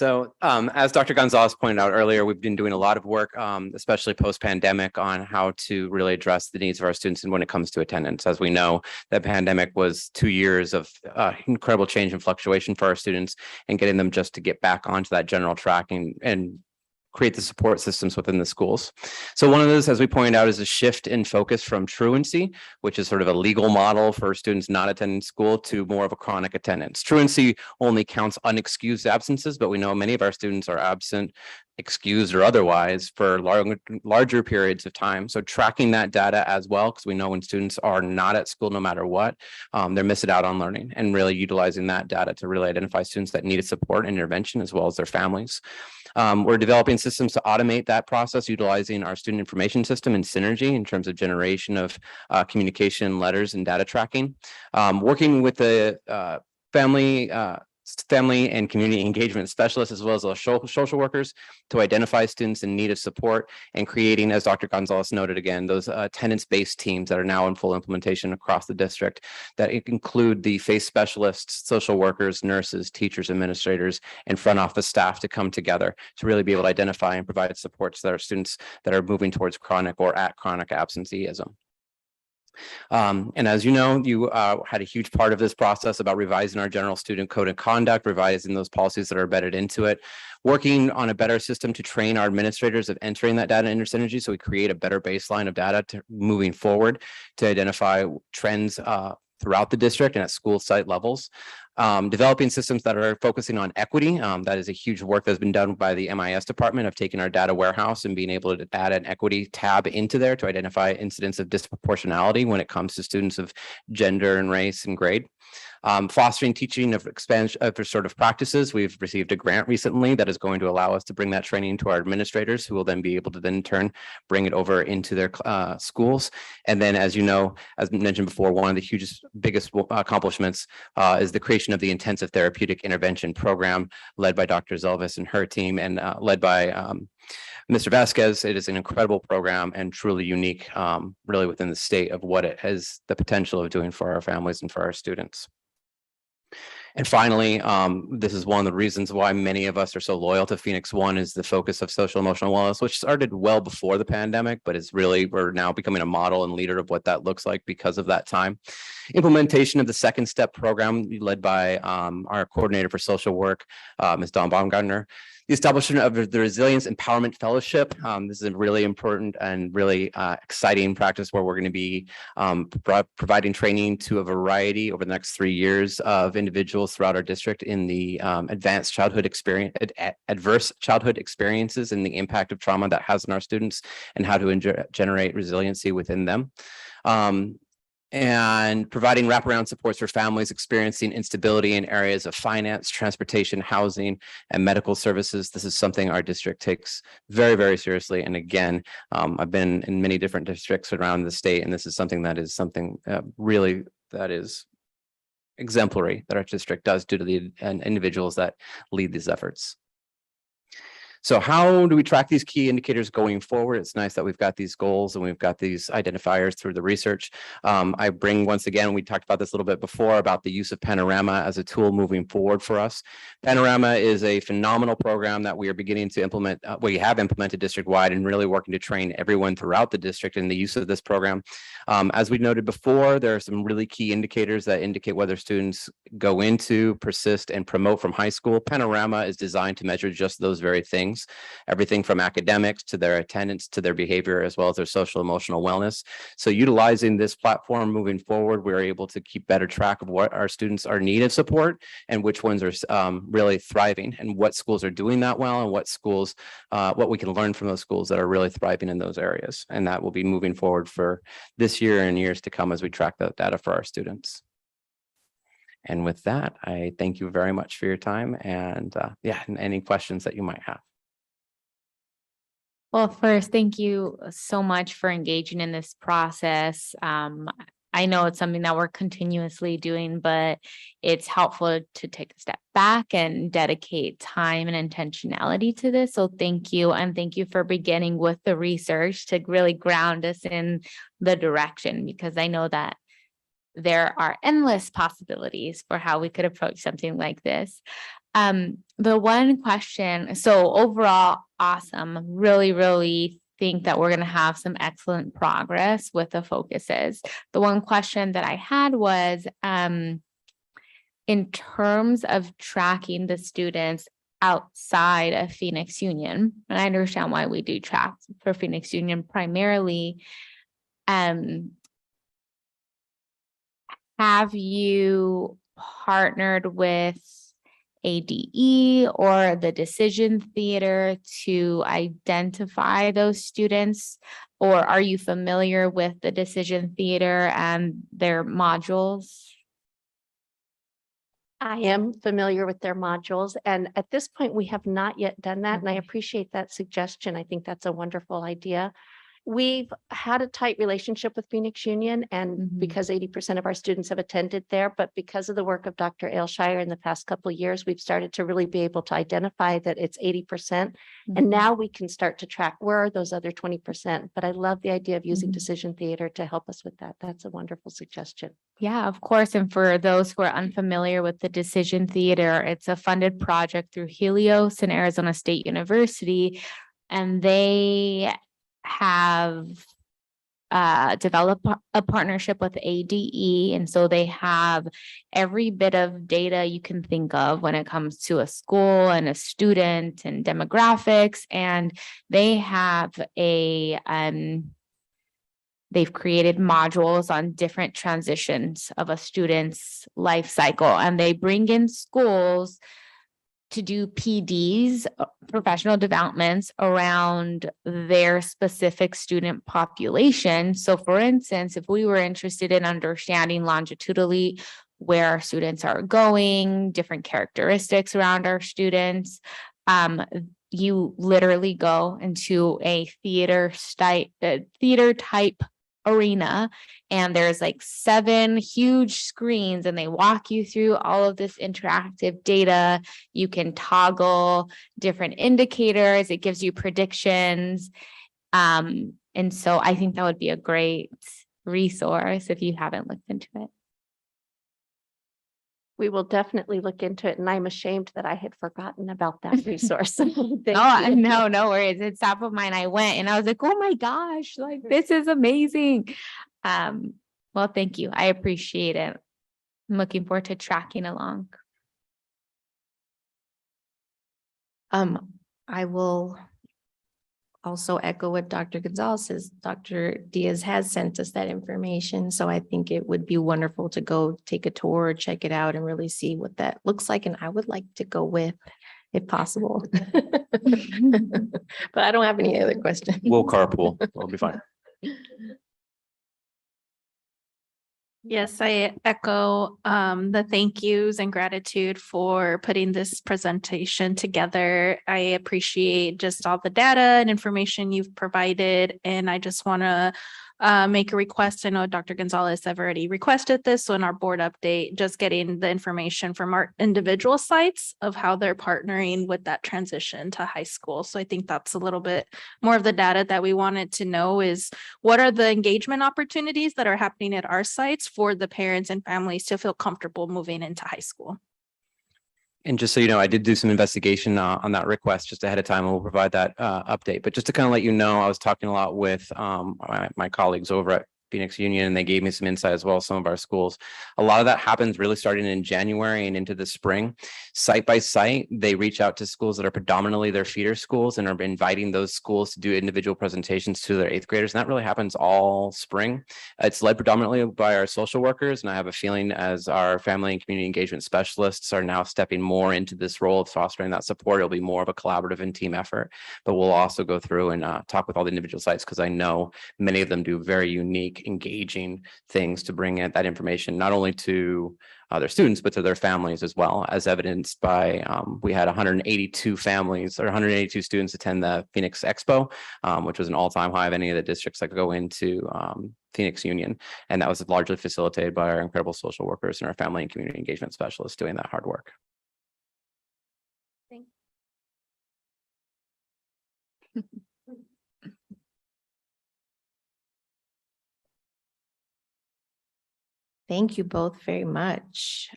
So as Dr. Gonzalez pointed out earlier, we've been doing a lot of work, especially post-pandemic, on how to really address the needs of our students and when it comes to attendance. As we know, the pandemic was 2 years of incredible change and fluctuation for our students, and getting them just to get back onto that general track and create the support systems within the schools. So one of those, as we pointed out, is a shift in focus from truancy, which is sort of a legal model for students not attending school, to more of a chronic attendance. Truancy only counts unexcused absences, but we know many of our students are absent, excused or otherwise, for larger periods of time. So tracking that data as well, because we know when students are not at school, no matter what, they're missing out on learning, and really utilizing that data to really identify students that needed support and intervention, as well as their families. We're developing systems to automate that process, utilizing our student information system and Synergy in terms of generation of communication, letters, and data tracking. Working with the family and community engagement specialists, as well as those social workers, to identify students in need of support, and creating, as Dr. Gonzalez noted again, those attendance-based teams that are now in full implementation across the district, that include the FACE specialists, social workers, nurses, teachers, administrators, and front office staff to come together to really be able to identify and provide supports that our students that are moving towards chronic or at chronic absenteeism. And as you know, you had a huge part of this process about revising our general student code of conduct, revising those policies that are embedded into it, working on a better system to train our administrators of entering that data into Synergy, so we create a better baseline of data to moving forward to identify trends throughout the district and at school site levels. Developing systems that are focusing on equity. That is a huge work that's been done by the MIS department of taking our data warehouse and being able to add an equity tab into there to identify incidents of disproportionality when it comes to students of gender and race and grade. Fostering teaching of expansion of restorative practices. We've received a grant recently that is going to allow us to bring that training to our administrators, who will then be able to then in turn bring it over into their schools. And then, as you know, as mentioned before, one of the biggest accomplishments is the creation of the intensive therapeutic intervention program led by Dr. Zelvis and her team, and led by Mr. Vasquez. It is an incredible program and truly unique, really within the state, of what it has the potential of doing for our families and for our students. And finally, this is one of the reasons why many of us are so loyal to Phoenix One, is the focus of social emotional wellness, which started well before the pandemic, but is really, we're now becoming a model and leader of what that looks like because of that time. Implementation of the Second Step program led by our coordinator for social work, Ms. Dawn Baumgartner. The establishment of the Resilience Empowerment Fellowship. This is a really important and really exciting practice where we're going to be providing training to a variety over the next 3 years of individuals throughout our district in the adverse childhood experiences and the impact of trauma that has on our students, and how to generate resiliency within them. And providing wraparound supports for families experiencing instability in areas of finance, transportation, housing, and medical services. This is something our district takes very, very seriously. And again, I've been in many different districts around the state, and this is something that is really that is exemplary that our district does due to the individuals that lead these efforts. So how do we track these key indicators going forward? It's nice that we've got these goals and we've got these identifiers through the research. I bring, once again, we talked about this a little bit before, about the use of Panorama as a tool moving forward for us. Panorama is a phenomenal program that we are beginning to implement. We have implemented district-wide, and really working to train everyone throughout the district in the use of this program. As we noted before, there are some really key indicators that indicate whether students go into, persist, and promote from high school. Panorama is designed to measure just those very things. Everything from academics to their attendance to their behavior, as well as their social emotional wellness. So utilizing this platform moving forward, we're able to keep better track of what our students are needing support and which ones are really thriving, and what schools are doing that well, and what schools, what we can learn from those schools that are really thriving in those areas. And that will be moving forward for this year and years to come as we track that data for our students. And with that, I thank you very much for your time, and any questions that you might have. Well, first, thank you so much for engaging in this process. I know it's something that we're continuously doing, but it's helpful to take a step back and dedicate time and intentionality to this. So thank you. And thank you for beginning with the research to really ground us in the direction, because I know that there are endless possibilities for how we could approach something like this. The one question, so overall, awesome, really think that we're gonna have some excellent progress with the focuses. The one question that I had was, in terms of tracking the students outside of Phoenix Union, and I understand why we do track for Phoenix Union primarily. Have you partnered with ADE or the Decision Theater to identify those students? Or are you familiar with the Decision Theater and their modules? I am familiar with their modules, and at this point, we have not yet done that, and I Okay. appreciate that suggestion. I think that's a wonderful idea. We've had a tight relationship with Phoenix Union, and Mhm. because 80% of our students have attended there, but because of the work of Dr. Ailshire in the past couple of years, we've started to really be able to identify that it's 80%. And Mhm. now we can start to track where are those other 20%. But I love the idea of using Mhm. Decision Theater to help us with that. That's a wonderful suggestion. Yeah, of course. And for those who are unfamiliar with the Decision Theater, it's a funded project through Helios and Arizona State University. And they have developed a partnership with ADE. And so they have every bit of data you can think of when it comes to a school and a student and demographics. And they have they've created modules on different transitions of a student's life cycle, and they bring in schools to do PDs, professional developments around their specific student population. So for instance, if we were interested in understanding longitudinally where our students are going, different characteristics around our students, you literally go into a theater type arena, and there's like 7 huge screens, and they walk you through all of this interactive data. You can toggle different indicators. It gives you predictions. And so I think that would be a great resource if you haven't looked into it. We will definitely look into it, and I'm ashamed that I had forgotten about that resource. Thank Oh, you. no worries. It's top of mind. I went and I was like, oh my gosh, like this is amazing. Well, thank you. I appreciate it. I'm looking forward to tracking along. I will also echo what Dr. Gonzalez says. Dr. Diaz has sent us that information, so I think it would be wonderful to go take a tour, check it out, and really see what that looks like. And I would like to go with, if possible. But I don't have any other questions. We'll carpool. We'll be fine. Yes, I echo the thank yous and gratitude for putting this presentation together. I appreciate just all the data and information you've provided, and I just want to make a request. I know Dr. Gonzalez have already requested this, so in our board update, just getting the information from our individual sites of how they're partnering with that transition to high school. So I think that's a little bit more of the data that we wanted to know is what are the engagement opportunities that are happening at our sites for the parents and families to feel comfortable moving into high school. And just so you know, I did do some investigation on that request just ahead of time, and we'll provide that update. But just to kind of let you know, I was talking a lot with my colleagues over at Phoenix Union, and they gave me some insight as well, some of our schools. A lot of that happens really starting in January and into the spring. Site by site, they reach out to schools that are predominantly their feeder schools and are inviting those schools to do individual presentations to their 8th graders. And that really happens all spring. It's led predominantly by our social workers, and I have a feeling as our family and community engagement specialists are now stepping more into this role of fostering that support, it'll be more of a collaborative and team effort. But we'll also go through and talk with all the individual sites, because I know many of them do very unique, engaging things to bring in that information, not only to their students, but to their families as well, as evidenced by we had 182 families or 182 students attend the Phoenix Expo, which was an all-time high of any of the districts that go into Phoenix Union. And that was largely facilitated by our incredible social workers and our family and community engagement specialists doing that hard work. Thank you both very much.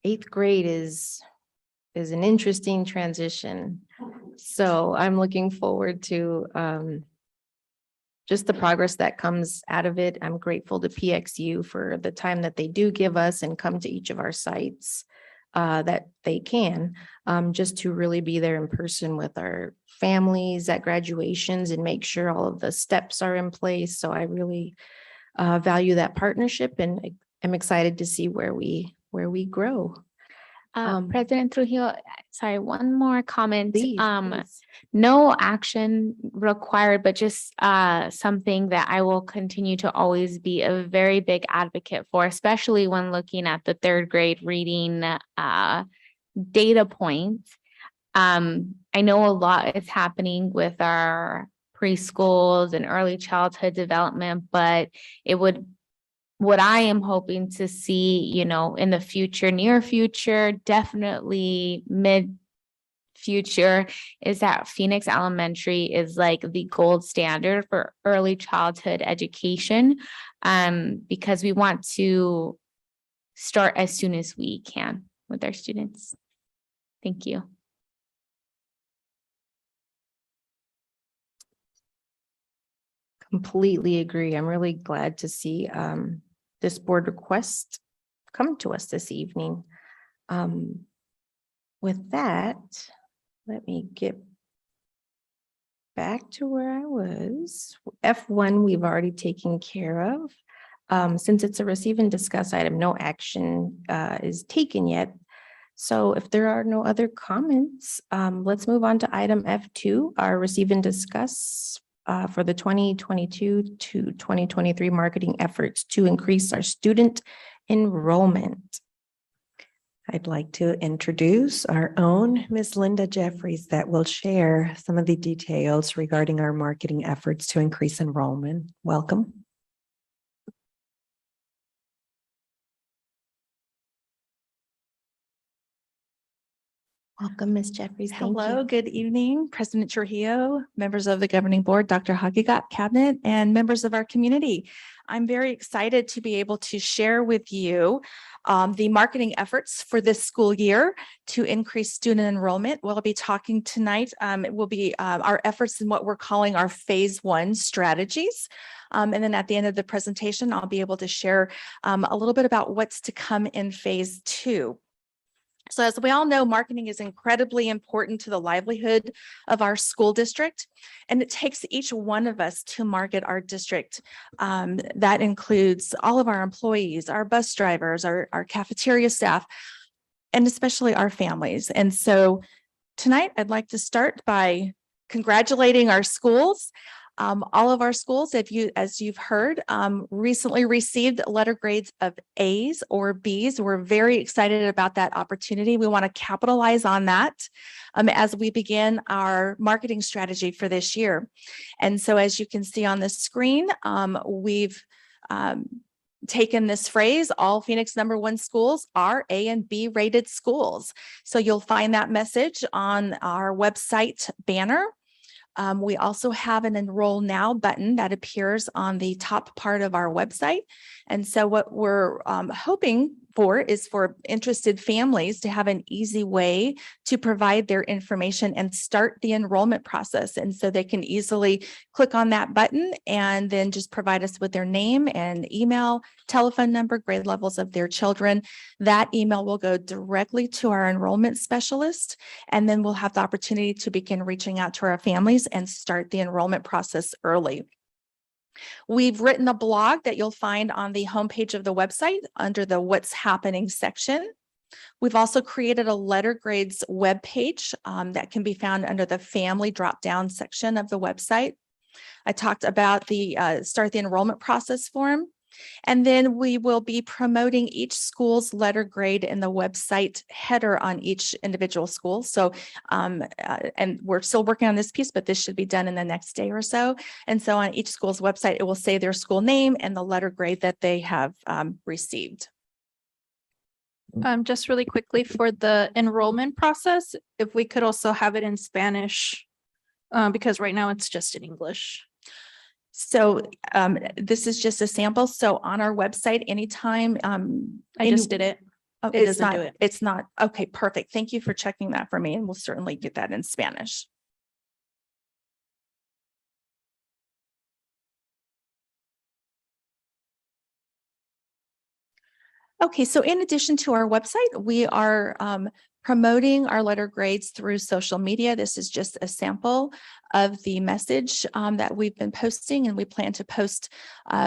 eighth grade is an interesting transition. So I'm looking forward to just the progress that comes out of it. I'm grateful to PXU for the time that they do give us and come to each of our sites that they can, just to really be there in person with our families at graduations and make sure all of the steps are in place. So I really value that partnership and I'm excited to see where we grow. President Trujillo, sorry, one more comment. Please, please. No action required, but just something that I will continue to always be a very big advocate for, especially when looking at the third grade reading data points. I know a lot is happening with our preschools and early childhood development, but what I am hoping to see, in the future, near future, definitely mid future, is that Phoenix Elementary is like the gold standard for early childhood education, because we want to start as soon as we can with our students. Thank you. Completely agree. I'm really glad to see this board request come to us this evening. With that, let me get back to where I was. F1, we've already taken care of. Since it's a receive and discuss item, no action is taken yet. So if there are no other comments, let's move on to item F2, our receive and discuss for the 2022 to 2023 marketing efforts to increase our student enrollment. I'd like to introduce our own Ms. Linda Jeffries that will share some of the details regarding our marketing efforts to increase enrollment. Welcome. Welcome, Ms. Jeffries. Thank Hello, you. good evening, President Trujillo, members of the governing board, Dr. Hagigat, cabinet, and members of our community. I'm very excited to be able to share with you the marketing efforts for this school year to increase student enrollment. We'll be talking tonight. It will be our efforts in what we're calling our phase 1 strategies. And then at the end of the presentation, I'll be able to share a little bit about what's to come in phase 2. So as we all know, marketing is incredibly important to the livelihood of our school district, and it takes each one of us to market our district. That includes all of our employees, our bus drivers, our cafeteria staff, and especially our families. And so tonight I'd like to start by congratulating our schools. All of our schools, as you've heard, recently received letter grades of A's or B's. We're very excited about that opportunity. We want to capitalize on that as we begin our marketing strategy for this year. And so as you can see on the screen, we've taken this phrase, all Phoenix #1 schools are A and B rated schools. So you'll find that message on our website banner. We also have an Enroll Now button that appears on the top part of our website. And so what we're hoping for is for interested families to have an easy way to provide their information and start the enrollment process. And so they can easily click on that button and then just provide us with their name and email, telephone number, grade levels of their children. That email will go directly to our enrollment specialist, and then we'll have the opportunity to begin reaching out to our families and start the enrollment process early. We've written a blog that you'll find on the homepage of the website under the What's Happening section. We've also created a letter grades webpage that can be found under the family drop-down section of the website. I talked about the start the enrollment process form. And then we will be promoting each school's letter grade in the website header on each individual school. So, and we're still working on this piece, but this should be done in the next day or so. And so on each school's website, it will say their school name and the letter grade that they have received. Just really quickly for the enrollment process, if we could also have it in Spanish, because right now it's just in English. So this is just a sample. So on our website, anytime. I just did it. Oh, It it's doesn't do not, it. it's not. Okay, perfect. Thank you for checking that for me, and we'll certainly get that in Spanish. Okay, so in addition to our website, we are promoting our letter grades through social media. This is just a sample of the message that we've been posting, and we plan to post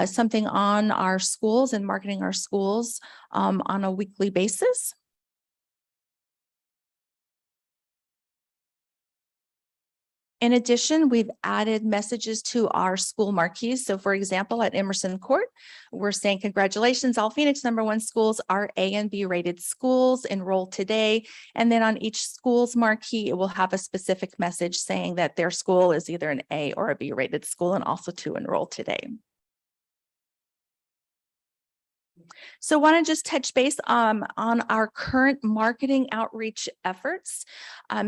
something on our schools and marketing our schools on a weekly basis. In addition, we've added messages to our school marquees. So for example, at Emerson Court, we're saying congratulations, all Phoenix #1 schools are A and B rated schools, enroll today. And then on each school's marquee, it will have a specific message saying that their school is either an A or a B rated school, and also to enroll today. So want to just touch base on our current marketing outreach efforts.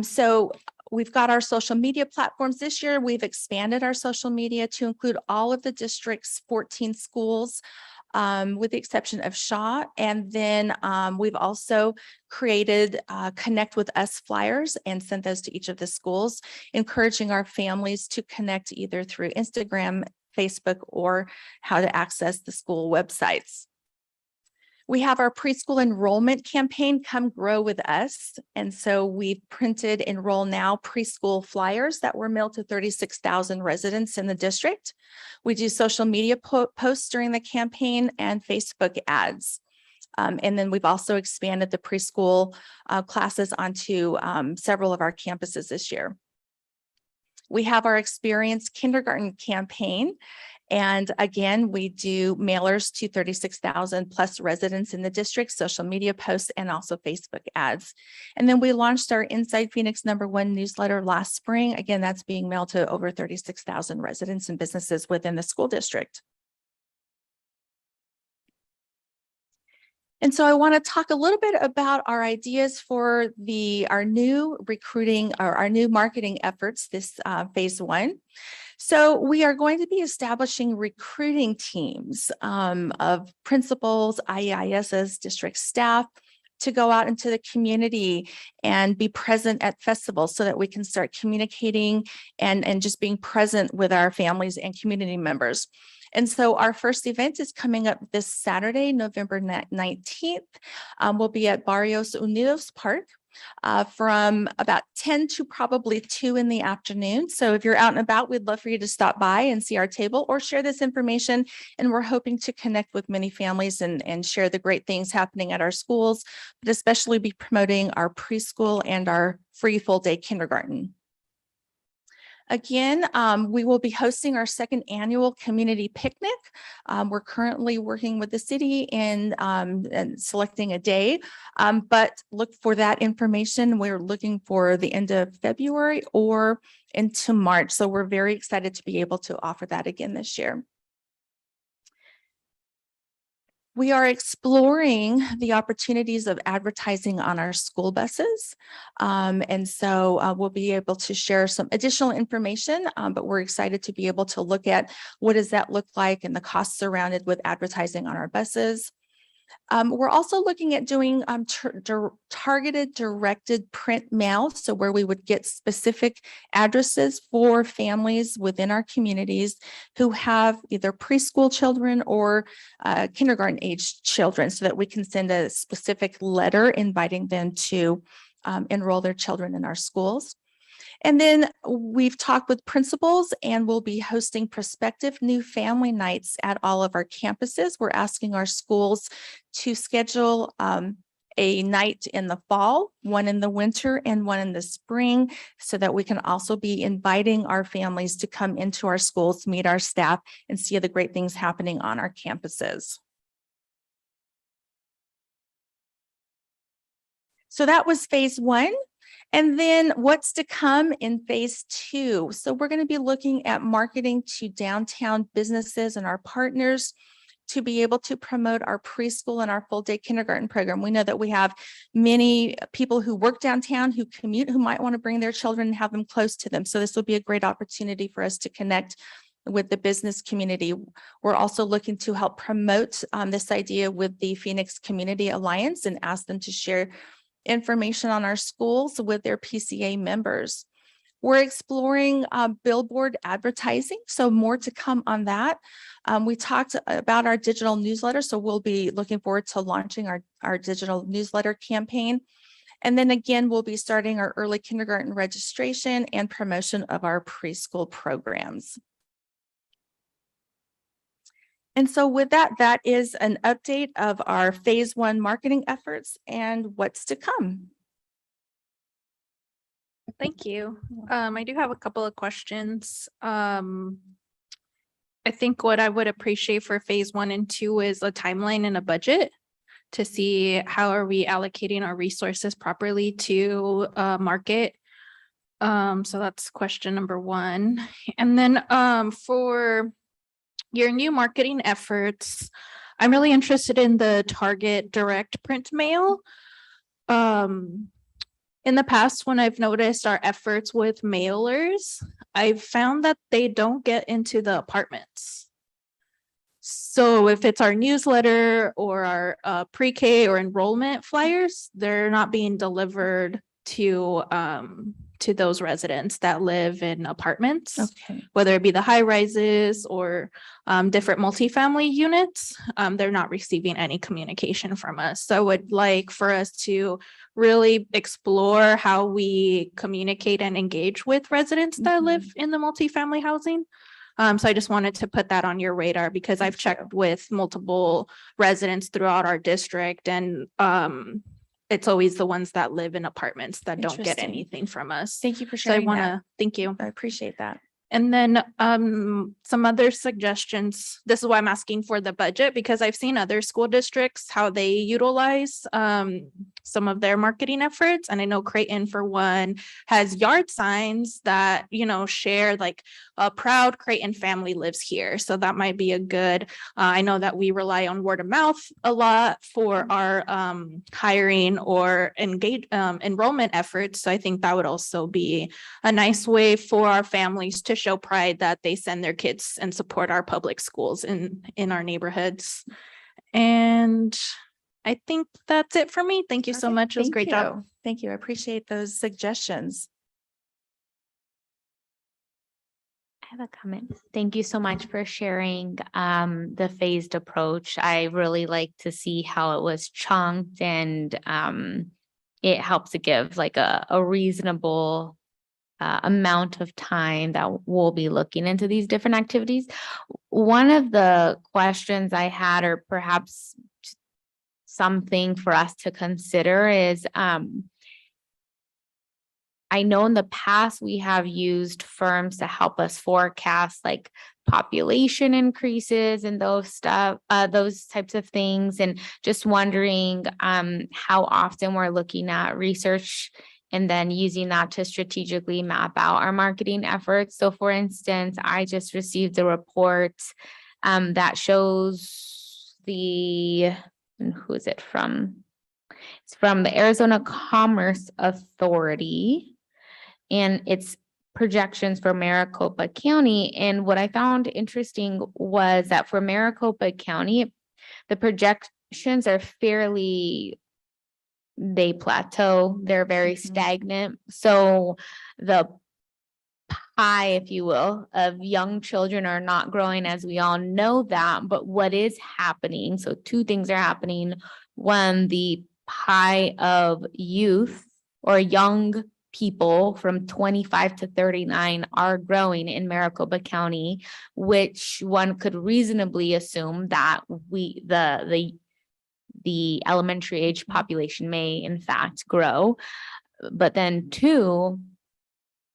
So we've got our social media platforms this year. We've expanded our social media to include all of the district's 14 schools, with the exception of Shaw. And then we've also created Connect with Us flyers and sent those to each of the schools, encouraging our families to connect either through Instagram, Facebook, or how to access the school websites. We have our preschool enrollment campaign, Come Grow With Us. And so we've printed Enroll Now preschool flyers that were mailed to 36,000 residents in the district. We do social media posts during the campaign and Facebook ads. And then we've also expanded the preschool classes onto several of our campuses this year. We have our Experience Kindergarten campaign. And again, we do mailers to 36,000 plus residents in the district, social media posts, and also Facebook ads. And then we launched our Inside Phoenix #1 newsletter last spring. Again, that's being mailed to over 36,000 residents and businesses within the school district. And so I want to talk a little bit about our ideas for our new recruiting or our new marketing efforts this phase 1. So we are going to be establishing recruiting teams of principals, IEISs, district staff to go out into the community and be present at festivals so that we can start communicating and just being present with our families and community members. And so our first event is coming up this Saturday, November 19th. We'll be at Barrios Unidos Park from about 10 to probably 2 in the afternoon. So if you're out and about, we'd love for you to stop by and see our table or share this information. And we're hoping to connect with many families and share the great things happening at our schools, but especially be promoting our preschool and our free full day kindergarten. Again, we will be hosting our second annual community picnic. We're currently working with the city in and selecting a day, but look for that information. We're looking for the end of February or into March. So we're very excited to be able to offer that again this year. We are exploring the opportunities of advertising on our school buses. And so we'll be able to share some additional information, but we're excited to be able to look at what does that look like and the costs surrounded with advertising on our buses. We're also looking at doing targeted directed print mail. So where we would get specific addresses for families within our communities who have either preschool children or kindergarten age children so that we can send a specific letter inviting them to enroll their children in our schools. And then we've talked with principals and we'll be hosting prospective new family nights at all of our campuses. We're asking our schools to schedule a night in the fall, one in the winter, and one in the spring, so that we can also be inviting our families to come into our schools, meet our staff, and see the great things happening on our campuses. So that was phase 1. And then what's to come in phase 2? So we're going to be looking at marketing to downtown businesses and our partners to be able to promote our preschool and our full day kindergarten program. We know that we have many people who work downtown, who commute, who might want to bring their children and have them close to them. So this will be a great opportunity for us to connect with the business community. We're also looking to help promote this idea with the Phoenix Community Alliance and ask them to share information on our schools with their PCA members. We're exploring billboard advertising, so more to come on that. We talked about our digital newsletter, so we'll be looking forward to launching our digital newsletter campaign. And then again, we'll be starting our early kindergarten registration and promotion of our preschool programs. And so with that, that is an update of our phase 1 marketing efforts and what's to come. Thank you. I do have a couple of questions. I think what I would appreciate for phase 1 and 2 is a timeline and a budget to see how are we allocating our resources properly to market. So that's question number 1. And then for your new marketing efforts, I'm really interested in the Target direct print mail. In the past, when I've noticed our efforts with mailers, I've found that they don't get into the apartments. So if it's our newsletter or our pre-K or enrollment flyers, they're not being delivered to those residents that live in apartments, Okay. whether it be the high rises or different multifamily units. They're not receiving any communication from us. So I would like for us to really explore how we communicate and engage with residents that live in the multifamily housing. So I just wanted to put that on your radar because I've checked with multiple residents throughout our district, and it's always the ones that live in apartments that don't get Interesting. anything from us. Thank you for So I sharing want that. to thank you. I appreciate that. And then some other suggestions. This is why I'm asking for the budget, because I've seen other school districts, how they utilize some of their marketing efforts. And I know Creighton, for one, has yard signs that, you know, share like a proud Creighton family lives here. So that might be a good, I know that we rely on word of mouth a lot for our hiring or enrollment efforts. So I think that would also be a nice way for our families to show pride that they send their kids and support our public schools in our neighborhoods. And I think that's it for me. Thank you so Okay, much. It was a thank great job. you. Thank you. I appreciate those suggestions. I have a comment. Thank you so much for sharing the phased approach. I really like to see how it was chunked, and it helps to give like a reasonable amount of time that we'll be looking into these different activities. One of the questions I had, or perhaps something for us to consider, is I know in the past we have used firms to help us forecast like population increases and those types of things, and just wondering how often we're looking at research and then using that to strategically map out our marketing efforts. So for instance, I just received a report that shows who is it from? It's from the Arizona Commerce Authority, and it's projections for Maricopa County. And what I found interesting was that for Maricopa County, the projections are they plateau, they're very stagnant. So the pie, if you will, of young children are not growing, as we all know that. But what is happening? So two things are happening. One, the pie of youth or young people from 25 to 39 are growing in Maricopa County, which one could reasonably assume that the elementary age population may in fact grow. But then two,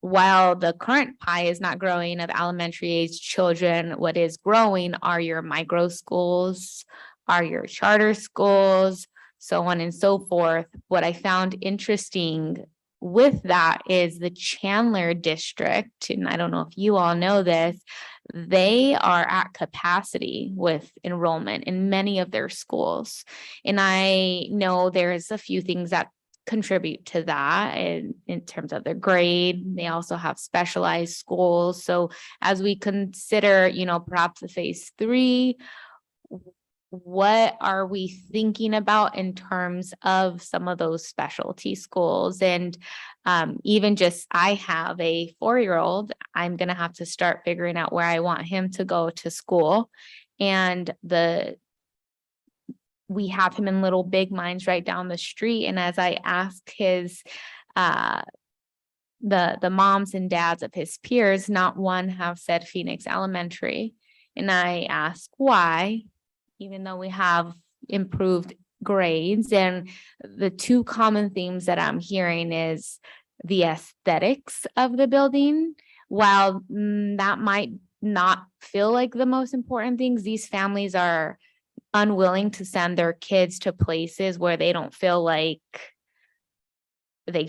while the current pie is not growing of elementary age children, what is growing are your micro schools, are your charter schools, so on and so forth. What I found interesting with that is the Chandler district, and I don't know if you all know this, they are at capacity with enrollment in many of their schools. And I know there's a few things that contribute to that in terms of their grade. They also have specialized schools. So as we consider, perhaps the phase 3, what are we thinking about in terms of some of those specialty schools? And even just, I have a 4-year-old, I'm going to have to start figuring out where I want him to go to school. And we have him in Little Big Minds right down the street. And as I ask his, the moms and dads of his peers, not one have said Phoenix Elementary. And I ask why, even though we have improved grades. And the 2 common themes that I'm hearing is the aesthetics of the building. While that might not feel like the most important things, these families are unwilling to send their kids to places where they don't feel like they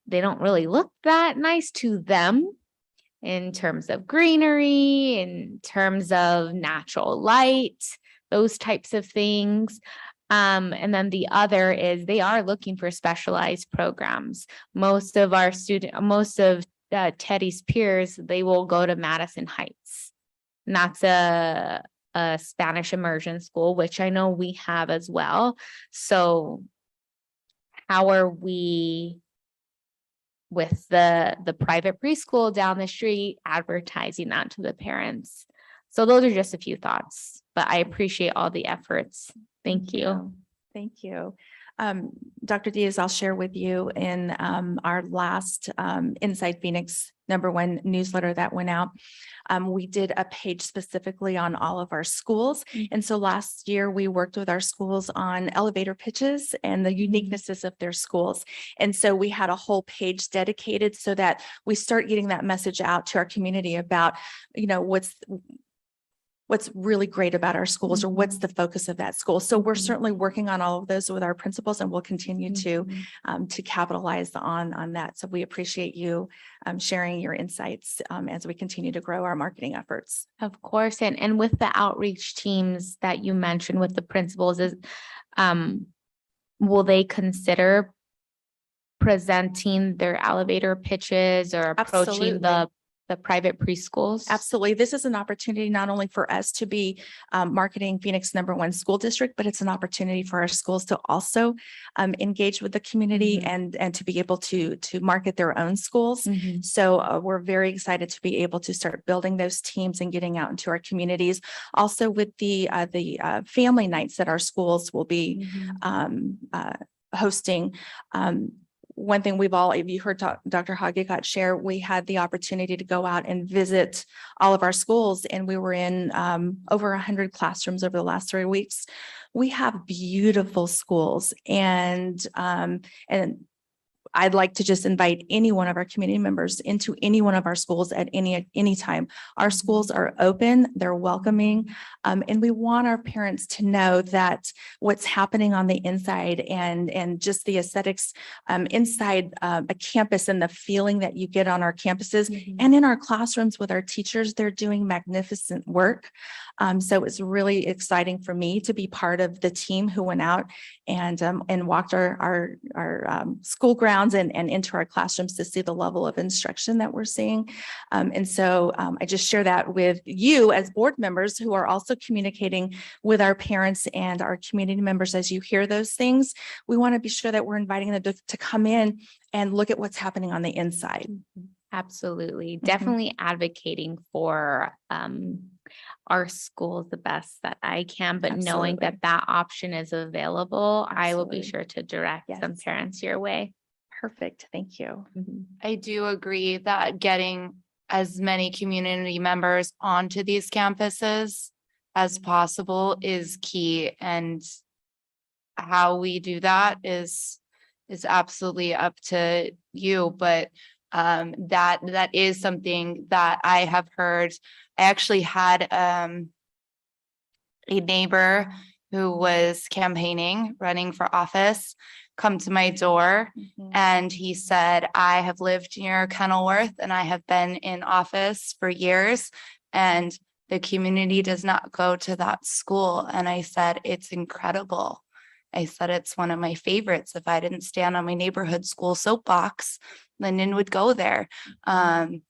don't really look that nice to them in terms of greenery, in terms of natural light, those types of things. And then the other is they are looking for specialized programs. Most of Teddy's peers, they will go to Madison Heights. And that's a Spanish immersion school, which I know we have as well. So how are we with the private preschool down the street advertising that to the parents? So those are just a few thoughts, but I appreciate all the efforts. Thank you. Thank you. Dr. Diaz, I'll share with you in our last Inside Phoenix #1 newsletter that went out. We did a page specifically on all of our schools. And so last year we worked with our schools on elevator pitches and the uniquenesses of their schools. And so we had a whole page dedicated so that we start getting that message out to our community about, what's really great about our schools or what's the focus of that school. So we're certainly working on all of those with our principals, and we'll continue to capitalize on that. So we appreciate you sharing your insights as we continue to grow our marketing efforts. Of course. And with the outreach teams that you mentioned with the principals, will they consider presenting their elevator pitches or approaching the private preschools? Absolutely. This is an opportunity not only for us to be marketing Phoenix #1 school district, but it's an opportunity for our schools to also engage with the community and to be able to market their own schools. So we're very excited to be able to start building those teams and getting out into our communities. Also with the family nights that our schools will be hosting. One thing if you heard Dr. Hagegott share, we had the opportunity to go out and visit all of our schools, and we were in over 100 classrooms over the last 3 weeks. We have beautiful schools, and I'd like to just invite any one of our community members into any one of our schools at any time. Our schools are open, they're welcoming, and we want our parents to know that what's happening on the inside and just the aesthetics inside a campus and the feeling that you get on our campuses and in our classrooms with our teachers, they're doing magnificent work. So it's really exciting for me to be part of the team who went out and walked our school grounds and into our classrooms to see the level of instruction that we're seeing. And so I just share that with you as board members who are also communicating with our parents and our community members. As you hear those things, we want to be sure that we're inviting them to come in and look at what's happening on the inside. Absolutely. Definitely advocating for our schools the best that I can, but knowing that option is available, I will be sure to direct some parents your way. Perfect. Thank you. I do agree that getting as many community members onto these campuses as possible is key. And how we do that is absolutely up to you. But that is something that I have heard. I actually had a neighbor who was campaigning, running for office, come to my door, and he said, I have lived near Kenilworth and I have been in office for years, and the community does not go to that school. And I said, it's incredible. I said, it's one of my favorites. If I didn't stand on my neighborhood school soapbox, Lyndon would go there. And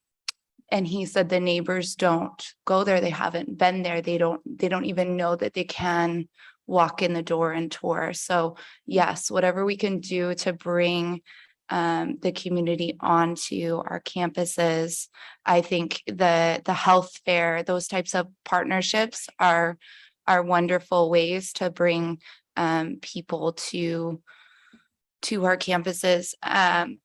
he said the neighbors don't go there. They haven't been there. They don't even know that they can walk in the door and tour. So yes, whatever we can do to bring the community onto our campuses. I think the health fair, those types of partnerships are wonderful ways to bring people to our campuses. I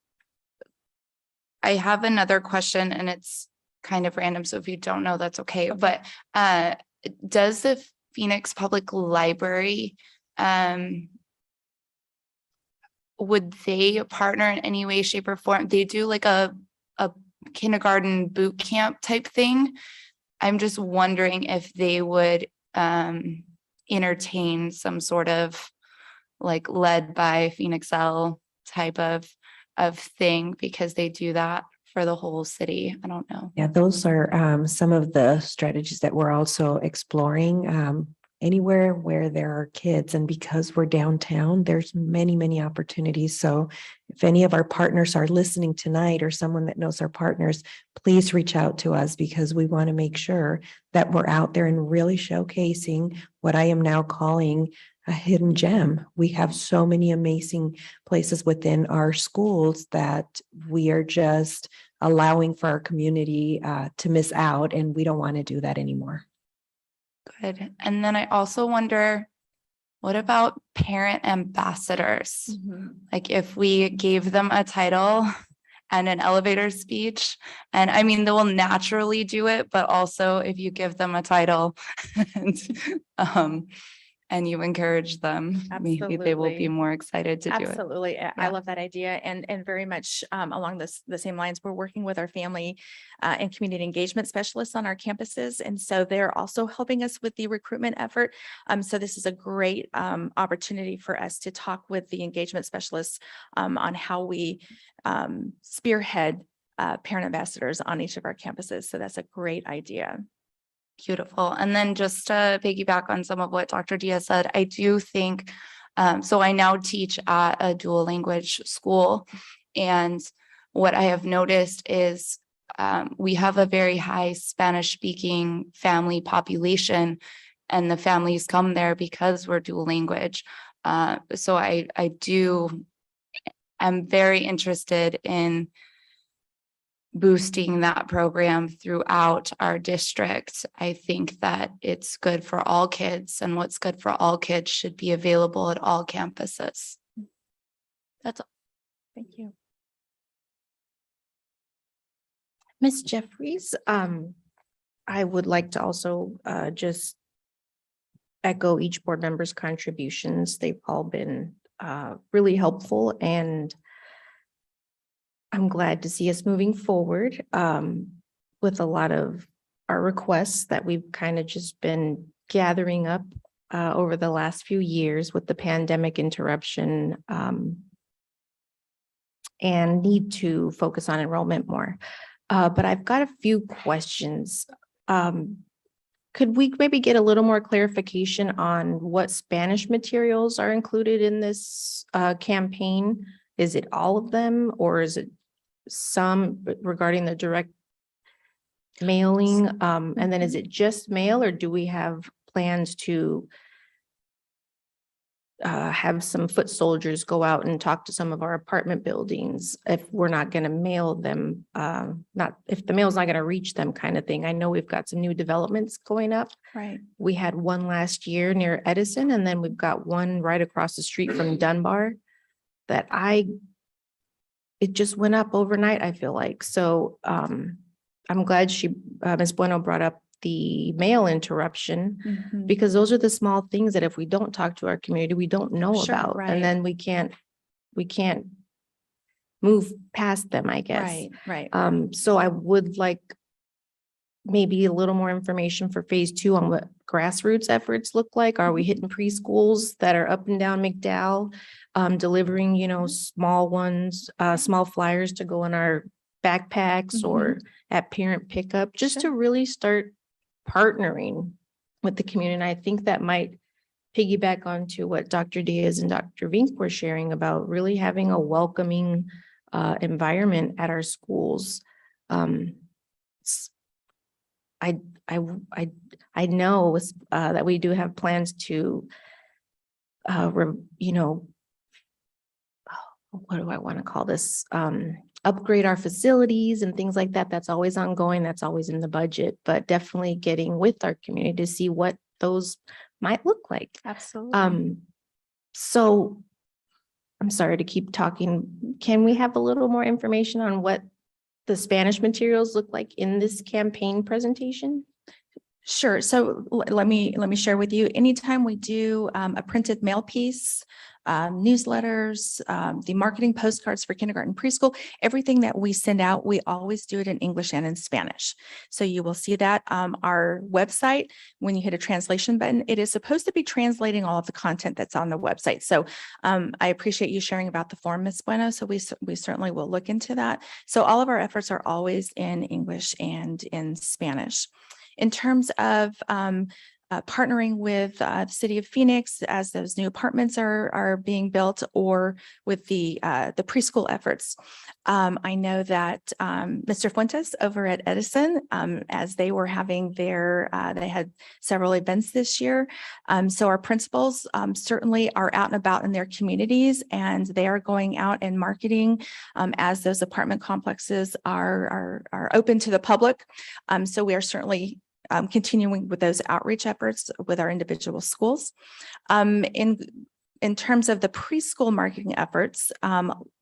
have another question, and it's kind of random, so if you don't know, that's okay. But does the Phoenix Public Library, would they partner in any way, shape, or form? They do like a kindergarten boot camp type thing. I'm just wondering if they would entertain some sort of like led by PhoenixL type of thing, because they do that for the whole city. I don't know. Yeah, those are some of the strategies that we're also exploring. Anywhere where there are kids, and because we're downtown, there's many opportunities. So if any of our partners are listening tonight, or someone that knows our partners, please reach out to us, because we want to make sure that we're out there and really showcasing what I am now calling a hidden gem. We have so many amazing places within our schools that we are just allowing for our community to miss out, and we don't want to do that anymore. Good. And then I also wonder, what about parent ambassadors? Like if we gave them a title and an elevator speech, and I mean, they will naturally do it, but also if you give them a title and you encourage them, maybe they will be more excited to do it. Absolutely. I love that idea. And very much along the same lines, we're working with our family and community engagement specialists on our campuses. And so they're also helping us with the recruitment effort. So this is a great opportunity for us to talk with the engagement specialists on how we spearhead parent ambassadors on each of our campuses. So that's a great idea. Beautiful. And then just to piggyback on some of what Dr. Diaz said, I do think, so I now teach at a dual language school. And what I have noticed is we have a very high Spanish speaking family population, and the families come there because we're dual language. So I'm very interested in boosting that program throughout our district. I think that it's good for all kids, and what's good for all kids should be available at all campuses. That's all. Thank you. Ms. Jeffries, I would like to also just echo each board member's contributions. They've all been really helpful, and I'm glad to see us moving forward with a lot of our requests that we've kind of just been gathering up over the last few years with the pandemic interruption and need to focus on enrollment more. But I've got a few questions. Could we maybe get a little more clarification on what Spanish materials are included in this campaign? Is it all of them, or is it some regarding the direct mailing? And then is it just mail, or do we have plans to have some foot soldiers go out and talk to some of our apartment buildings if we're not going to mail them, if the mail's not going to reach them, kind of thing? I know we've got some new developments going up. Right. We had one last year near Edison, and then we've got one right across the street from Dunbar that it just went up overnight, I feel like. So I'm glad Ms. Bueno brought up the mail interruption, because those are the small things that if we don't talk to our community, we don't know Sure, about. right. And then we can't move past them, I guess. Right. So I would like maybe a little more information for phase 2 on what grassroots efforts look like. Are we hitting preschools that are up and down McDowell, delivering, small ones, small flyers to go in our backpacks or at parent pickup, just to really start partnering with the community? And I think that might piggyback onto what Dr. Diaz and Dr. Vink were sharing about really having a welcoming environment at our schools. s- I know that we do have plans to what do I want to call this? Upgrade our facilities and things like that. That's always ongoing. That's always in the budget, but definitely getting with our community to see what those might look like. Absolutely. So I'm sorry to keep talking. Can we have a little more information on what the Spanish materials look like in this campaign presentation? Sure. So let me share with you, anytime we do a printed mail piece, newsletters, the marketing postcards for kindergarten, preschool, everything that we send out, we always do it in English and in Spanish. So you will see that our website, when you hit a translation button, it is supposed to be translating all of the content that's on the website. So I appreciate you sharing about the form, Ms. Bueno. So we certainly will look into that. So all of our efforts are always in English and in Spanish. In terms of partnering with the city of Phoenix as those new apartments are being built, or with the preschool efforts. I know that Mr. Fuentes over at Edison, as they were having they had several events this year. So our principals certainly are out and about in their communities, and they are going out and marketing as those apartment complexes are open to the public. So we are certainly continuing with those outreach efforts with our individual schools. In terms of the preschool marketing efforts,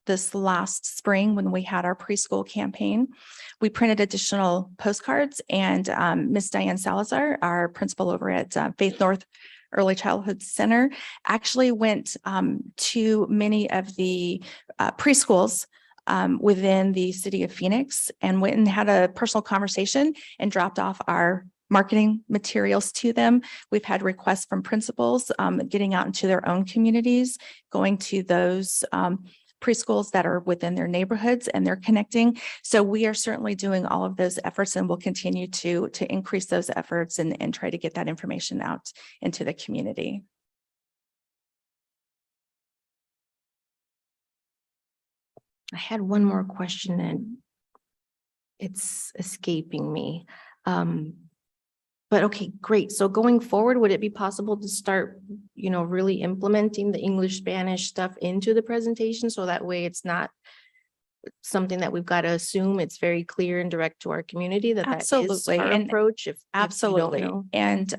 this last spring when we had our preschool campaign, we printed additional postcards, and Ms. Diane Salazar, our principal over at Faith North Early Childhood Center, actually went to many of the preschools within the city of Phoenix and went and had a personal conversation and dropped off our marketing materials to them. We've had requests from principals getting out into their own communities, going to those preschools that are within their neighborhoods, and they're connecting. So we are certainly doing all of those efforts, and we'll continue to increase those efforts and try to get that information out into the community. I had one more question and it's escaping me. But okay, great. So going forward, would it be possible to start, really implementing the English, Spanish stuff into the presentation? So that way it's not something that we've got to assume. It's very clear and direct to our community that that is Absolutely. our And approach. If you don't absolutely. know. And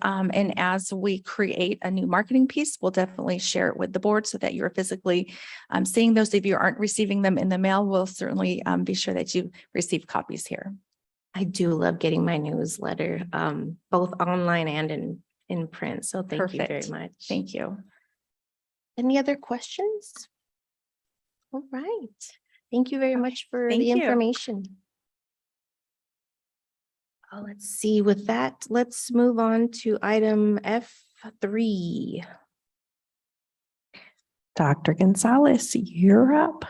as we create a new marketing piece, we'll definitely share it with the board so that you're physically seeing those. If you aren't receiving them in the mail, we'll certainly be sure that you receive copies here. I do love getting my newsletter, both online and in print. So thank you very Perfect. much. Thank you. Any other questions? All right. Thank you very much for Thank the you. information. Let's see, with that, let's move on to item F3. Dr. Gonzalez, you're up.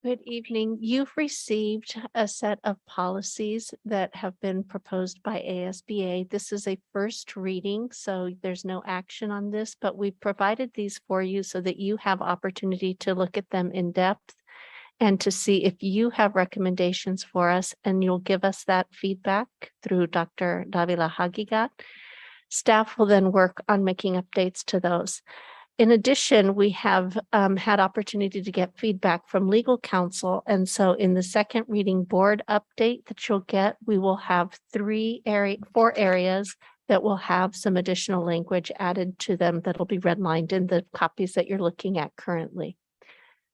Good evening. You've received a set of policies that have been proposed by ASBA. This is a first reading, so there's no action on this, but we've provided these for you so that you have opportunity to look at them in depth and to see if you have recommendations for us, and you'll give us that feedback through Dr. Davila Hagigat. Staff will then work on making updates to those. In addition, we have had opportunity to get feedback from legal counsel. And so in the second reading board update that you'll get, we will have 4 areas that will have some additional language added to them that'll be redlined in the copies that you're looking at currently.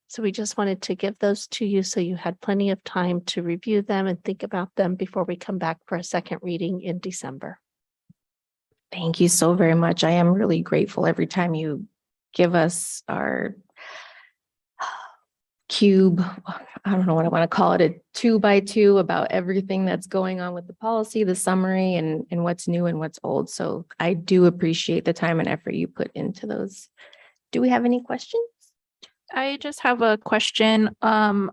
So we just wanted to give those to you so you had plenty of time to review them and think about them before we come back for a second reading in December. Thank you so very much. I am really grateful every time you give us our cube, I don't know what I want to call it, a 2x2 about everything that's going on with the policy, the summary, and what's new and what's old. So I do appreciate the time and effort you put into those. Do we have any questions? I just have a question. Are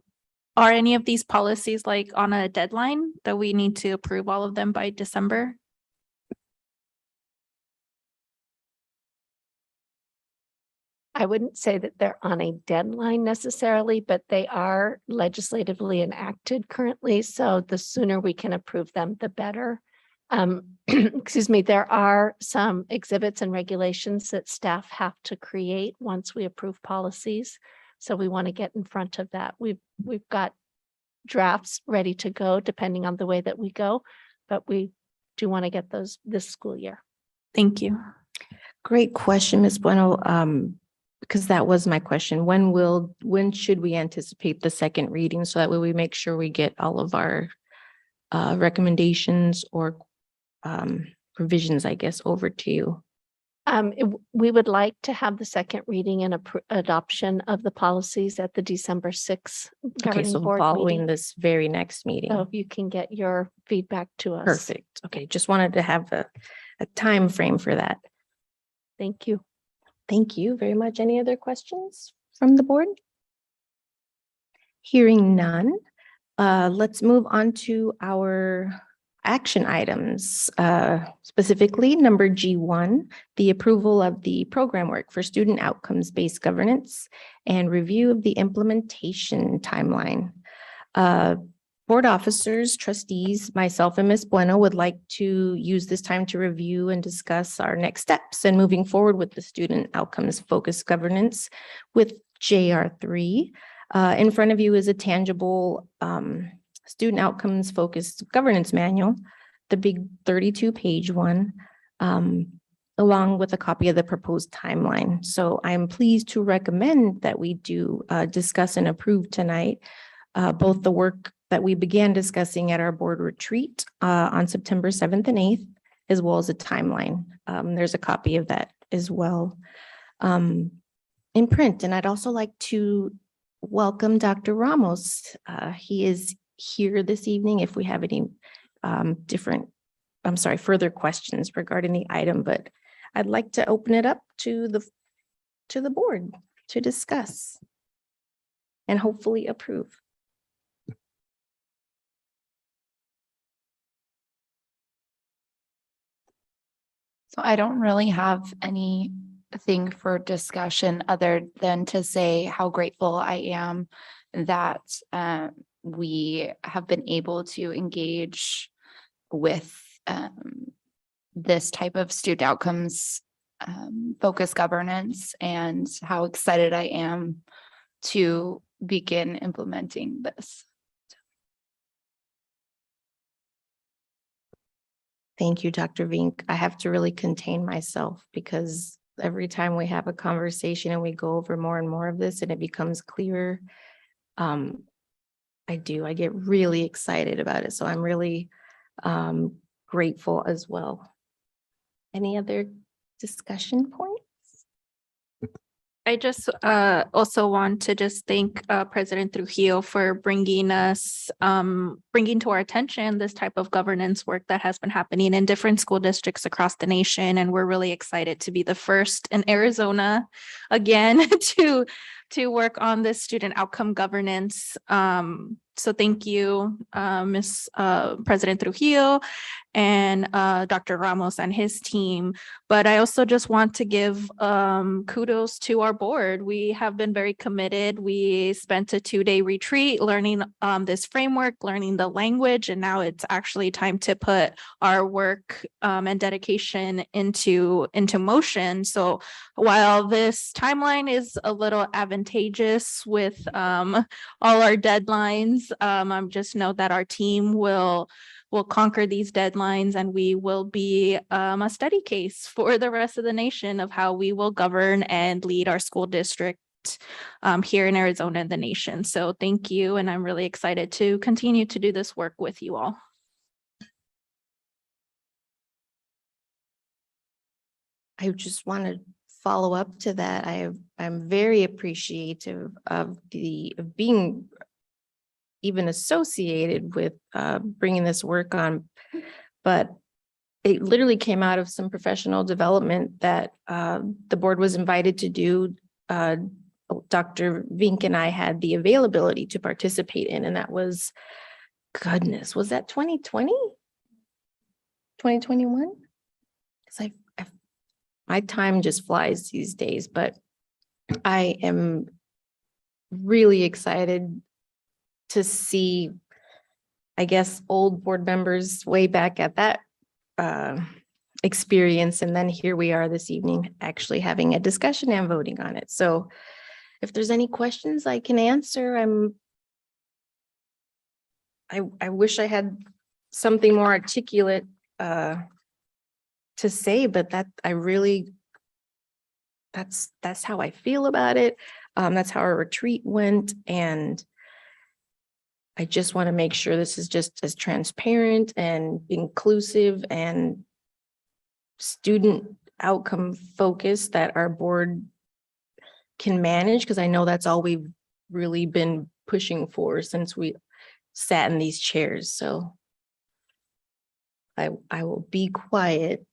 any of these policies like on a deadline that we need to approve all of them by December? I wouldn't say that they're on a deadline necessarily, but they are legislatively enacted currently. So the sooner we can approve them, the better. Excuse me, there are some exhibits and regulations that staff have to create once we approve policies. So we want to get in front of that. We've got drafts ready to go depending on the way that we go, but we do want to get those this school year. Thank you. Great question, Ms. Bueno. Because that was my question. When should we anticipate the second reading? So that way we make sure we get all of our recommendations or provisions, I guess, over to you. We would like to have the second reading and adoption of the policies at the December 6th Okay, governing so board following meeting. this very next meeting. So if you can get your feedback to us. Perfect. Okay, just wanted to have a time frame for that. Thank you. Thank you very much. Any other questions from the board? Hearing none, let's move on to our action items. Specifically, number G1, the approval of the program work for student outcomes-based governance and review of the implementation timeline. Board officers, trustees, myself and Ms. Bueno would like to use this time to review and discuss our next steps and moving forward with the student outcomes focused governance with JR3. In front of you is a tangible student outcomes focused governance manual, the big 32-page one, along with a copy of the proposed timeline. So I'm pleased to recommend that we do discuss and approve tonight both the work that we began discussing at our board retreat on September 7th and 8th, as well as a timeline. There's a copy of that as well in print. And I'd also like to welcome Dr. Ramos. He is here this evening if we have any further questions regarding the item, but I'd like to open it up to the board to discuss and hopefully approve. So I don't really have anything for discussion other than to say how grateful I am that we have been able to engage with this type of student outcomes focused governance, and how excited I am to begin implementing this. Thank you, Dr. Vink. I have to really contain myself because every time we have a conversation and we go over more and more of this and it becomes clearer, I get really excited about it. So I'm really grateful as well. Any other discussion points? I just also want to just thank President Trujillo for bringing to our attention this type of governance work that has been happening in different school districts across the nation. And we're really excited to be the first in Arizona again to work on this student outcome governance. So thank you, President Trujillo and Dr. Ramos and his team. But I also just want to give kudos to our board. We have been very committed. We spent a 2-day retreat learning this framework, learning the language, and now it's actually time to put our work and dedication into motion. So while this timeline is a little advantageous with all our deadlines, I'm just know that our team will conquer these deadlines, and we will be a study case for the rest of the nation of how we will govern and lead our school district here in Arizona and the nation. So thank you, and I'm really excited to continue to do this work with you all. I just want to follow up to that. I'm very appreciative of being even associated with bringing this work on, but it literally came out of some professional development that the board was invited to do. Dr. Vink and I had the availability to participate in, and that was, goodness, was that 2020? 2021? Because my time just flies these days, but I am really excited to see, I guess, old board members way back at that experience. And then here we are this evening, actually having a discussion and voting on it. So if there's any questions I can answer, I wish I had something more articulate to say, but that's how I feel about it. That's how our retreat went. And I just want to make sure this is just as transparent and inclusive and student outcome focused that our board can manage, because I know that's all we've really been pushing for since we sat in these chairs. So I will be quiet.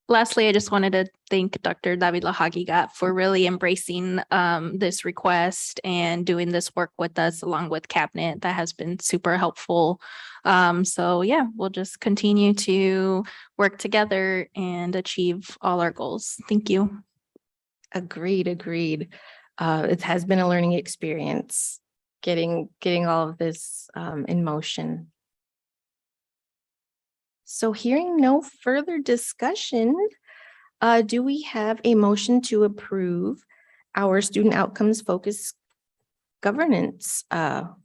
Lastly, I just wanted to thank Dr. Davila Hagigat for really embracing this request and doing this work with us along with cabinet. That has been super helpful. So yeah, we'll just continue to work together and achieve all our goals. Thank you. Agreed. It has been a learning experience, getting all of this in motion. So hearing no further discussion, do we have a motion to approve our student outcomes focused governance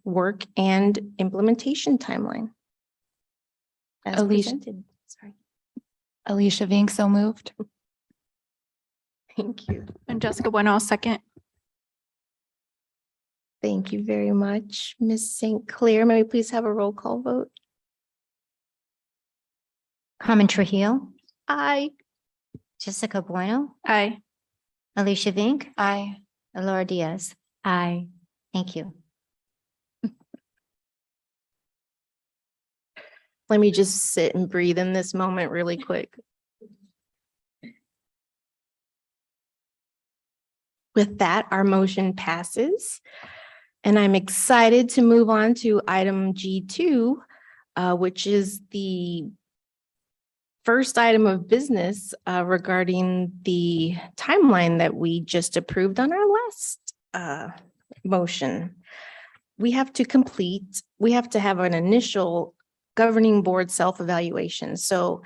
work and implementation timeline? As Alicia. presented. Sorry. Alicia Vink, so moved. Thank you. And Jessica Bueno, second. Thank you very much. Ms. St. Clair, may we please have a roll call vote? Carmen Trujillo, Aye. Jessica Bueno, Aye. Alicia Vink, Aye. Laura Diaz. Aye. Thank you. Let me just sit and breathe in this moment really quick. With that, our motion passes. And I'm excited to move on to item G2, which is the first item of business regarding the timeline that we just approved on our last motion. We have to have an initial governing board self-evaluation. So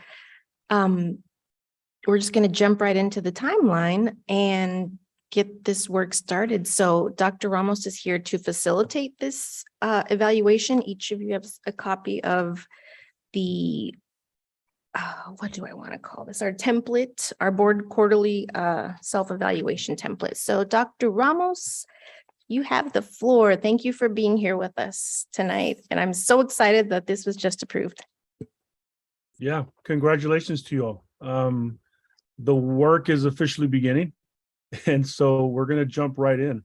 we're just going to jump right into the timeline and get this work started. So Dr. Ramos is here to facilitate this evaluation. Each of you have a copy of the what do I want to call this? Our template, our board quarterly self-evaluation template. So Dr. Ramos, you have the floor. Thank you for being here with us tonight. And I'm so excited that this was just approved. Yeah, congratulations to you all. The work is officially beginning. And so we're going to jump right in.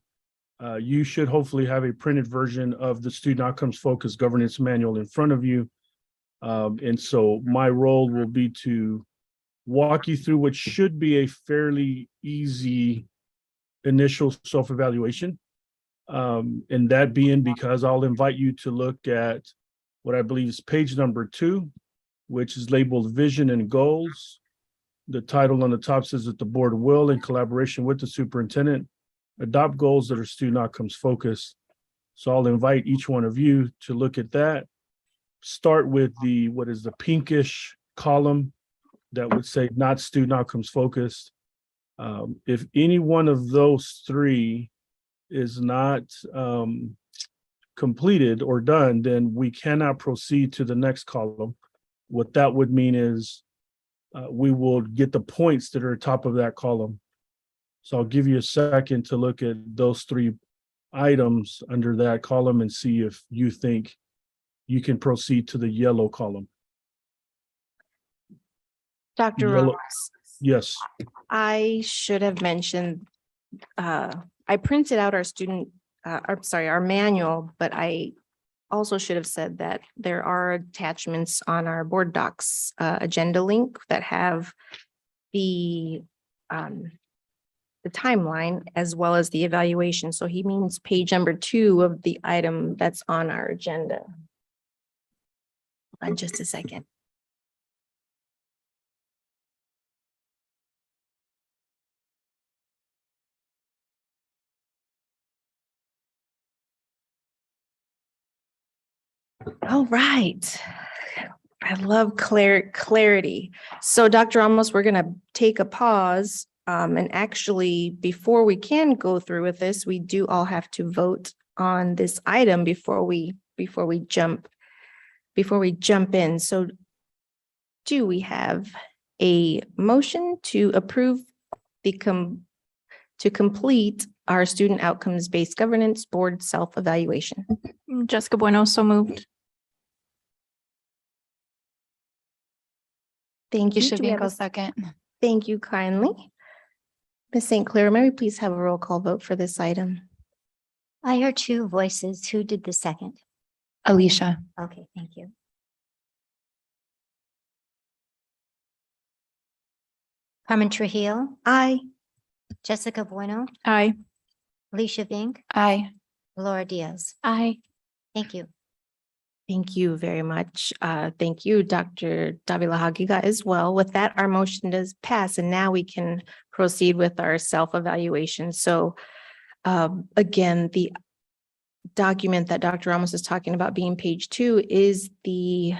You should hopefully have a printed version of the Student Outcomes Focused Governance Manual in front of you. And so my role will be to walk you through what should be a fairly easy initial self-evaluation. And that being because I'll invite you to look at what I believe is page number 2, which is labeled Vision and Goals. The title on the top says that the board will, in collaboration with the superintendent, adopt goals that are student outcomes focused. So I'll invite each one of you to look at that. Start with what is the pinkish column that would say not student outcomes focused. If any one of those 3 is not completed or done, then we cannot proceed to the next column. What that would mean is we will get the points that are top of that column. So I'll give you a second to look at those 3 items under that column and see if you think you can proceed to the yellow column. Dr. Yellow. Ramos, Yes. I should have mentioned, I printed out our manual, but I also should have said that there are attachments on our board docs agenda link that have the timeline as well as the evaluation. So he means page number 2 of the item that's on our agenda. Hold on just a second. All right. I love clarity. So Dr. Ramos, we're gonna take a pause. And actually, before we can go through with this, we do all have to vote on this item before we jump in. So do we have a motion to approve to complete our student outcomes-based governance board self-evaluation? Jessica Bueno, so moved. Thank you. Alicia Do we have Vinco, a- second. Thank you kindly. Ms. St. Clair, may we please have a roll call vote for this item? I heard two voices. Who did the second? Alicia. Okay, thank you. Carmen Trujillo, Aye. Jessica Bueno, Aye. Alicia Vink, Aye. Laura Diaz. Aye. Thank you. Thank you very much. Thank you, Dr. Davila Hagiga as well. With that, our motion does pass, and now we can proceed with our self-evaluation. So again, the document that Dr. Ramos is talking about being page 2 is the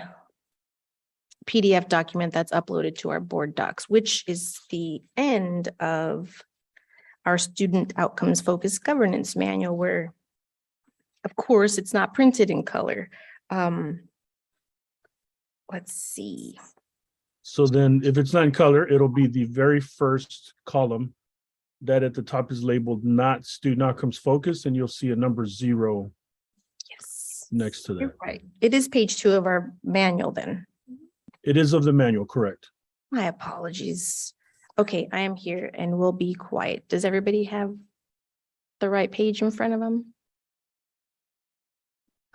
PDF document that's uploaded to our board docs, which is the end of our student outcomes focused governance manual, where of course it's not printed in color. Let's see. So then if it's not in color, it'll be the very first column that at the top is labeled not student outcomes focused, and you'll see a number 0 Yes, next to that. you're right. It is page 2 of our manual then. It is of the manual, correct? My apologies. Okay, I am here and we'll be quiet. Does everybody have the right page in front of them?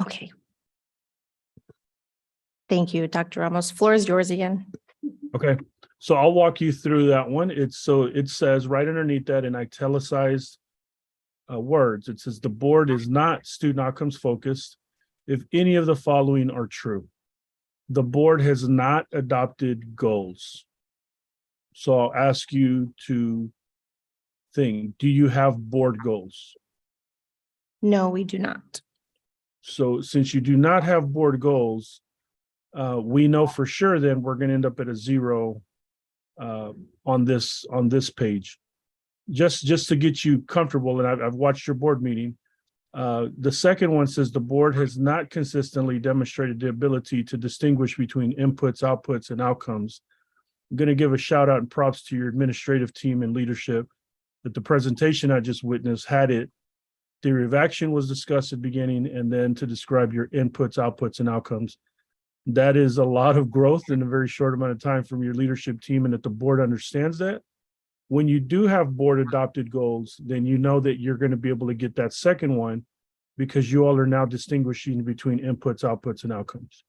Okay. Thank you, Dr. Ramos. Floor is yours again. Okay, so I'll walk you through that one. It says right underneath that in italicized words, it says the board is not student outcomes focused if any of the following are true. The board has not adopted goals. So I'll ask you to think, do you have board goals? No, we do not. So since you do not have board goals, we know for sure then we're going to end up at a 0 on this page. Just to get you comfortable, and I've watched your board meeting. The second one says the board has not consistently demonstrated the ability to distinguish between inputs, outputs, and outcomes. I'm going to give a shout out and props to your administrative team and leadership that the presentation I just witnessed had it. Theory of action was discussed at the beginning, and then to describe your inputs, outputs, and outcomes. That is a lot of growth in a very short amount of time from your leadership team, and that the board understands that. When you do have board adopted goals, then you know that you're going to be able to get that second one because you all are now distinguishing between inputs, outputs, and outcomes.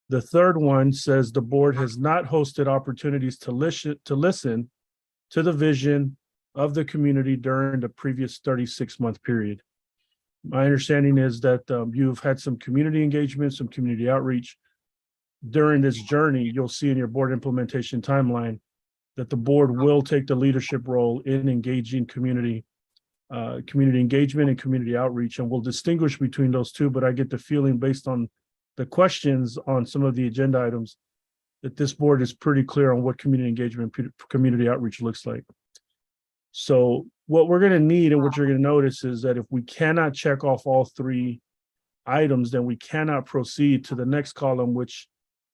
The third one says the board has not hosted opportunities to listen to the vision of the community during the previous 36-month period. My understanding is that you've had some community engagement, some community outreach. During this journey, you'll see in your board implementation timeline that the board will take the leadership role in engaging community engagement and community outreach, and we'll distinguish between those two. But I get the feeling based on the questions on some of the agenda items that this board is pretty clear on what community engagement, community outreach looks like. So what we're going to need and what you're going to notice is that if we cannot check off all 3 items, then we cannot proceed to the next column, which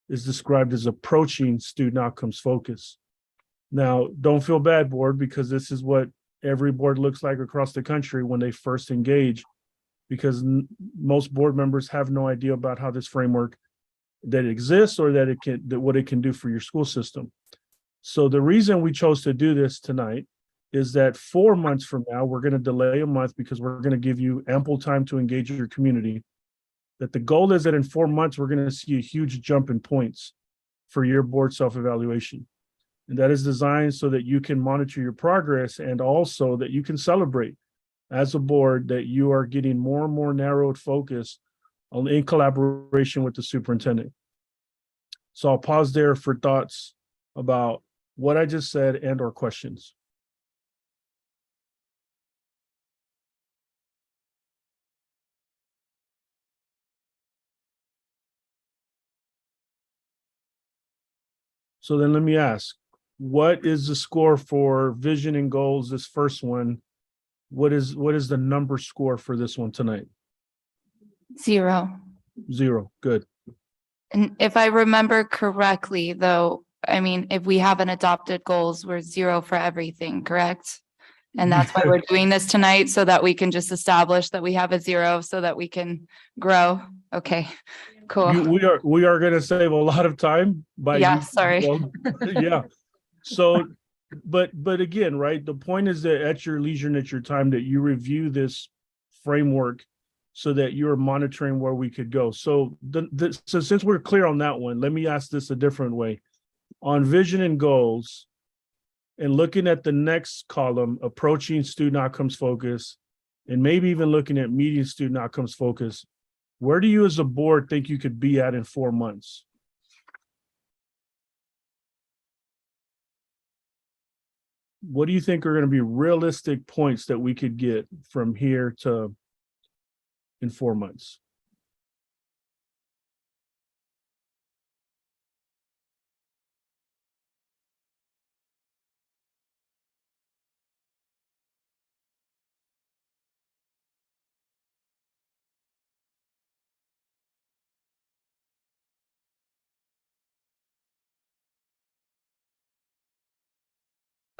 is described as approaching student outcomes focus. Now, don't feel bad, board, because this is what every board looks like across the country when they first engage, because most board members have no idea about how this framework that exists or that what it can do for your school system. So the reason we chose to do this tonight is that 4 months from now, we're going to delay a month because we're going to give you ample time to engage your community. That the goal is that in 4 months, we're going to see a huge jump in points for your board self-evaluation. And that is designed so that you can monitor your progress and also that you can celebrate as a board that you are getting more and more narrowed focus in collaboration with the superintendent. So I'll pause there for thoughts about what I just said and or questions. So then let me ask, what is the score for vision and goals, this first one? What is the number score for this one tonight? 0. 0, good. And if I remember correctly, though, I mean, if we haven't adopted goals, we're 0 for everything, correct? And that's why we're doing this tonight, so that we can just establish that we have a 0 so that we can grow. Okay, cool. We are gonna save a lot of time by. Yeah, sorry. Yeah, so, but again, right, the point is that at your leisure and at your time, that you review this framework so that you're monitoring where we could go. So so since we're clear on that one, let me ask this a different way. On vision and goals, and looking at the next column, approaching student outcomes focus, and maybe even looking at meeting student outcomes focus, where do you as a board think you could be at in 4 months? What do you think are going to be realistic points that we could get from here to in 4 months?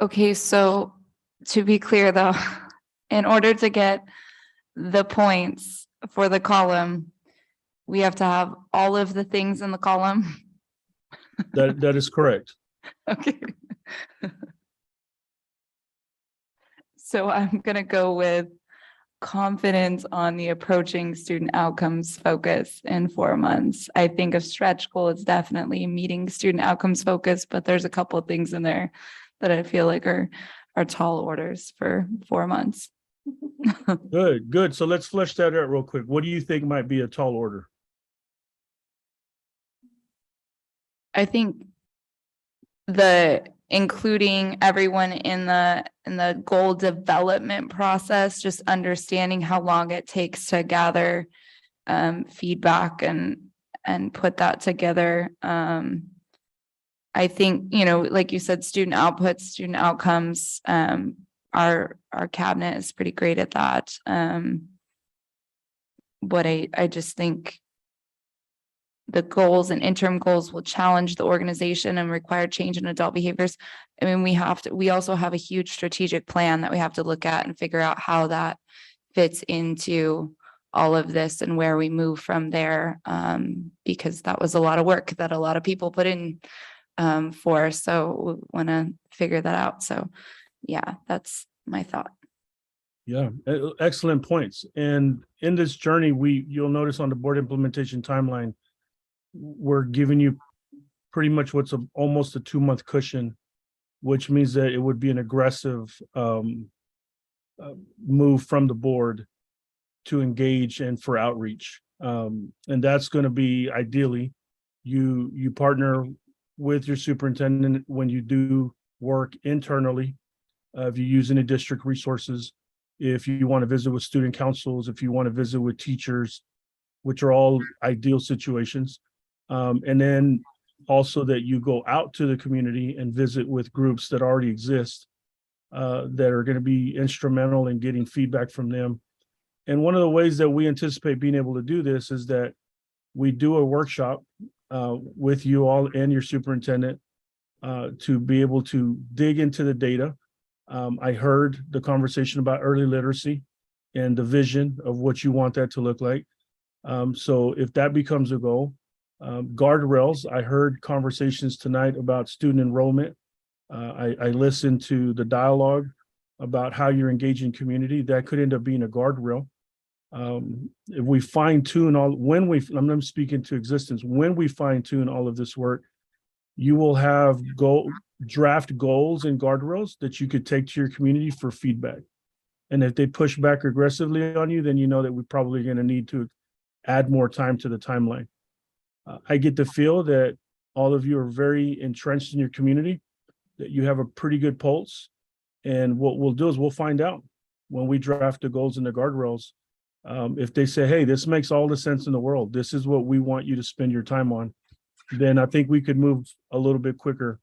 Okay, so to be clear though, in order to get the points for the column, we have to have all of the things in the column. That is correct. Okay. So I'm gonna go with confidence on the approaching student outcomes focus in 4 months. I think a stretch goal is definitely meeting student outcomes focus, but there's a couple of things in there that I feel like are tall orders for 4 months. Good. So let's flesh that out real quick. What do you think might be a tall order? I think the including everyone in the goal development process, just understanding how long it takes to gather feedback and put that together. I think, you know, like you said, student outputs, student outcomes, our cabinet is pretty great at that. But I just think the goals and interim goals will challenge the organization and require change in adult behaviors. I mean, we also have a huge strategic plan that we have to look at and figure out how that fits into all of this and where we move from there. Because that was a lot of work that a lot of people put in for, so we want to figure that out. So yeah, that's my thought. Yeah, excellent points. And in this journey, you'll notice on the board implementation timeline, we're giving you pretty much what's almost a 2-month cushion, which means that it would be an aggressive move from the board to engage and for outreach. And that's going to be ideally you partner with your superintendent when you do work internally. If you use any district resources, if you want to visit with student councils, if you want to visit with teachers, which are all ideal situations. And then also that you go out to the community and visit with groups that already exist that are going to be instrumental in getting feedback from them. And one of the ways that we anticipate being able to do this is that we do a workshop with you all and your superintendent to be able to dig into the data. I heard the conversation about early literacy and the vision of what you want that to look like. So if that becomes a goal, guardrails, I heard conversations tonight about student enrollment. I listened to the dialogue about how you're engaging community. That could end up being a guardrail. If we fine tune I'm speaking to existence, when we fine tune all of this work, you will have draft goals and guardrails that you could take to your community for feedback. And if they push back aggressively on you, then you know that we're probably going to need to add more time to the timeline. I get the feel that all of you are very entrenched in your community, that you have a pretty good pulse. And what we'll do is we'll find out when we draft the goals and the guardrails. If they say, hey, this makes all the sense in the world, this is what we want you to spend your time on, then I think we could move a little bit quicker.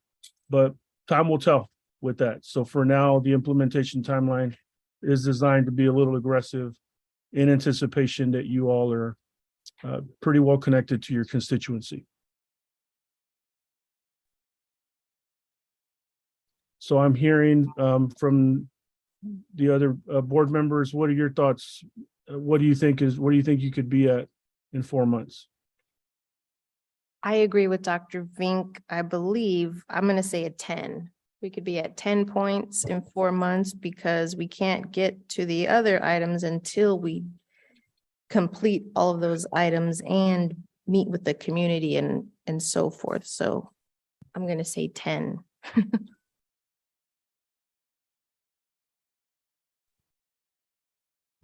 But time will tell with that. So for now, the implementation timeline is designed to be a little aggressive in anticipation that you all are pretty well connected to your constituency. So I'm hearing from the other board members, what are your thoughts? What do you think you could be at in 4 months? I agree with Dr. Vink. I believe, I'm gonna say a 10. We could be at 10 points in 4 months because we can't get to the other items until we complete all of those items and meet with the community and so forth. So I'm gonna say 10.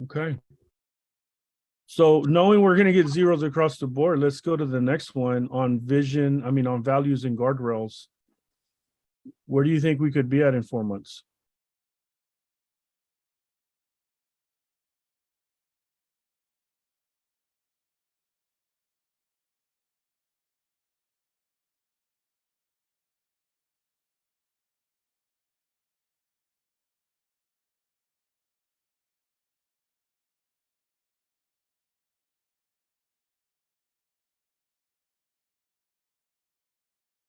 Okay. So knowing we're gonna get zeros across the board, let's go to the next one on on values and guardrails. Where do you think we could be at in 4 months?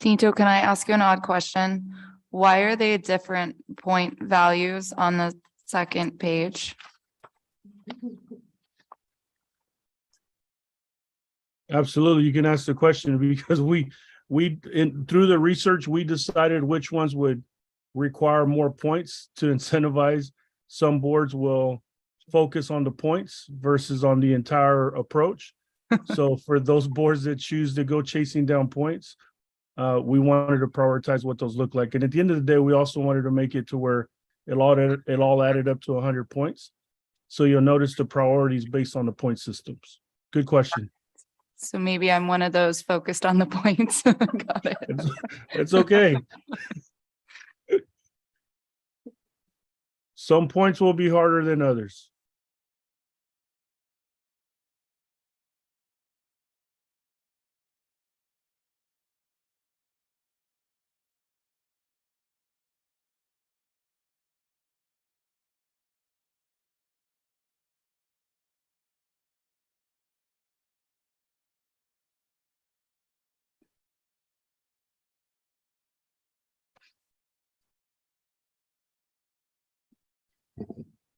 Tito, can I ask you an odd question? Why are they different point values on the second page? Absolutely, you can ask the question because through the research, we decided which ones would require more points to incentivize. Some boards will focus on the points versus on the entire approach. So for those boards that choose to go chasing down points, we wanted to prioritize what those look like. And at the end of the day, we also wanted to make it to where it all added up to 100 points. So you'll notice the priorities based on the point systems. Good question. So maybe I'm one of those focused on the points. Got it. It's okay. Some points will be harder than others.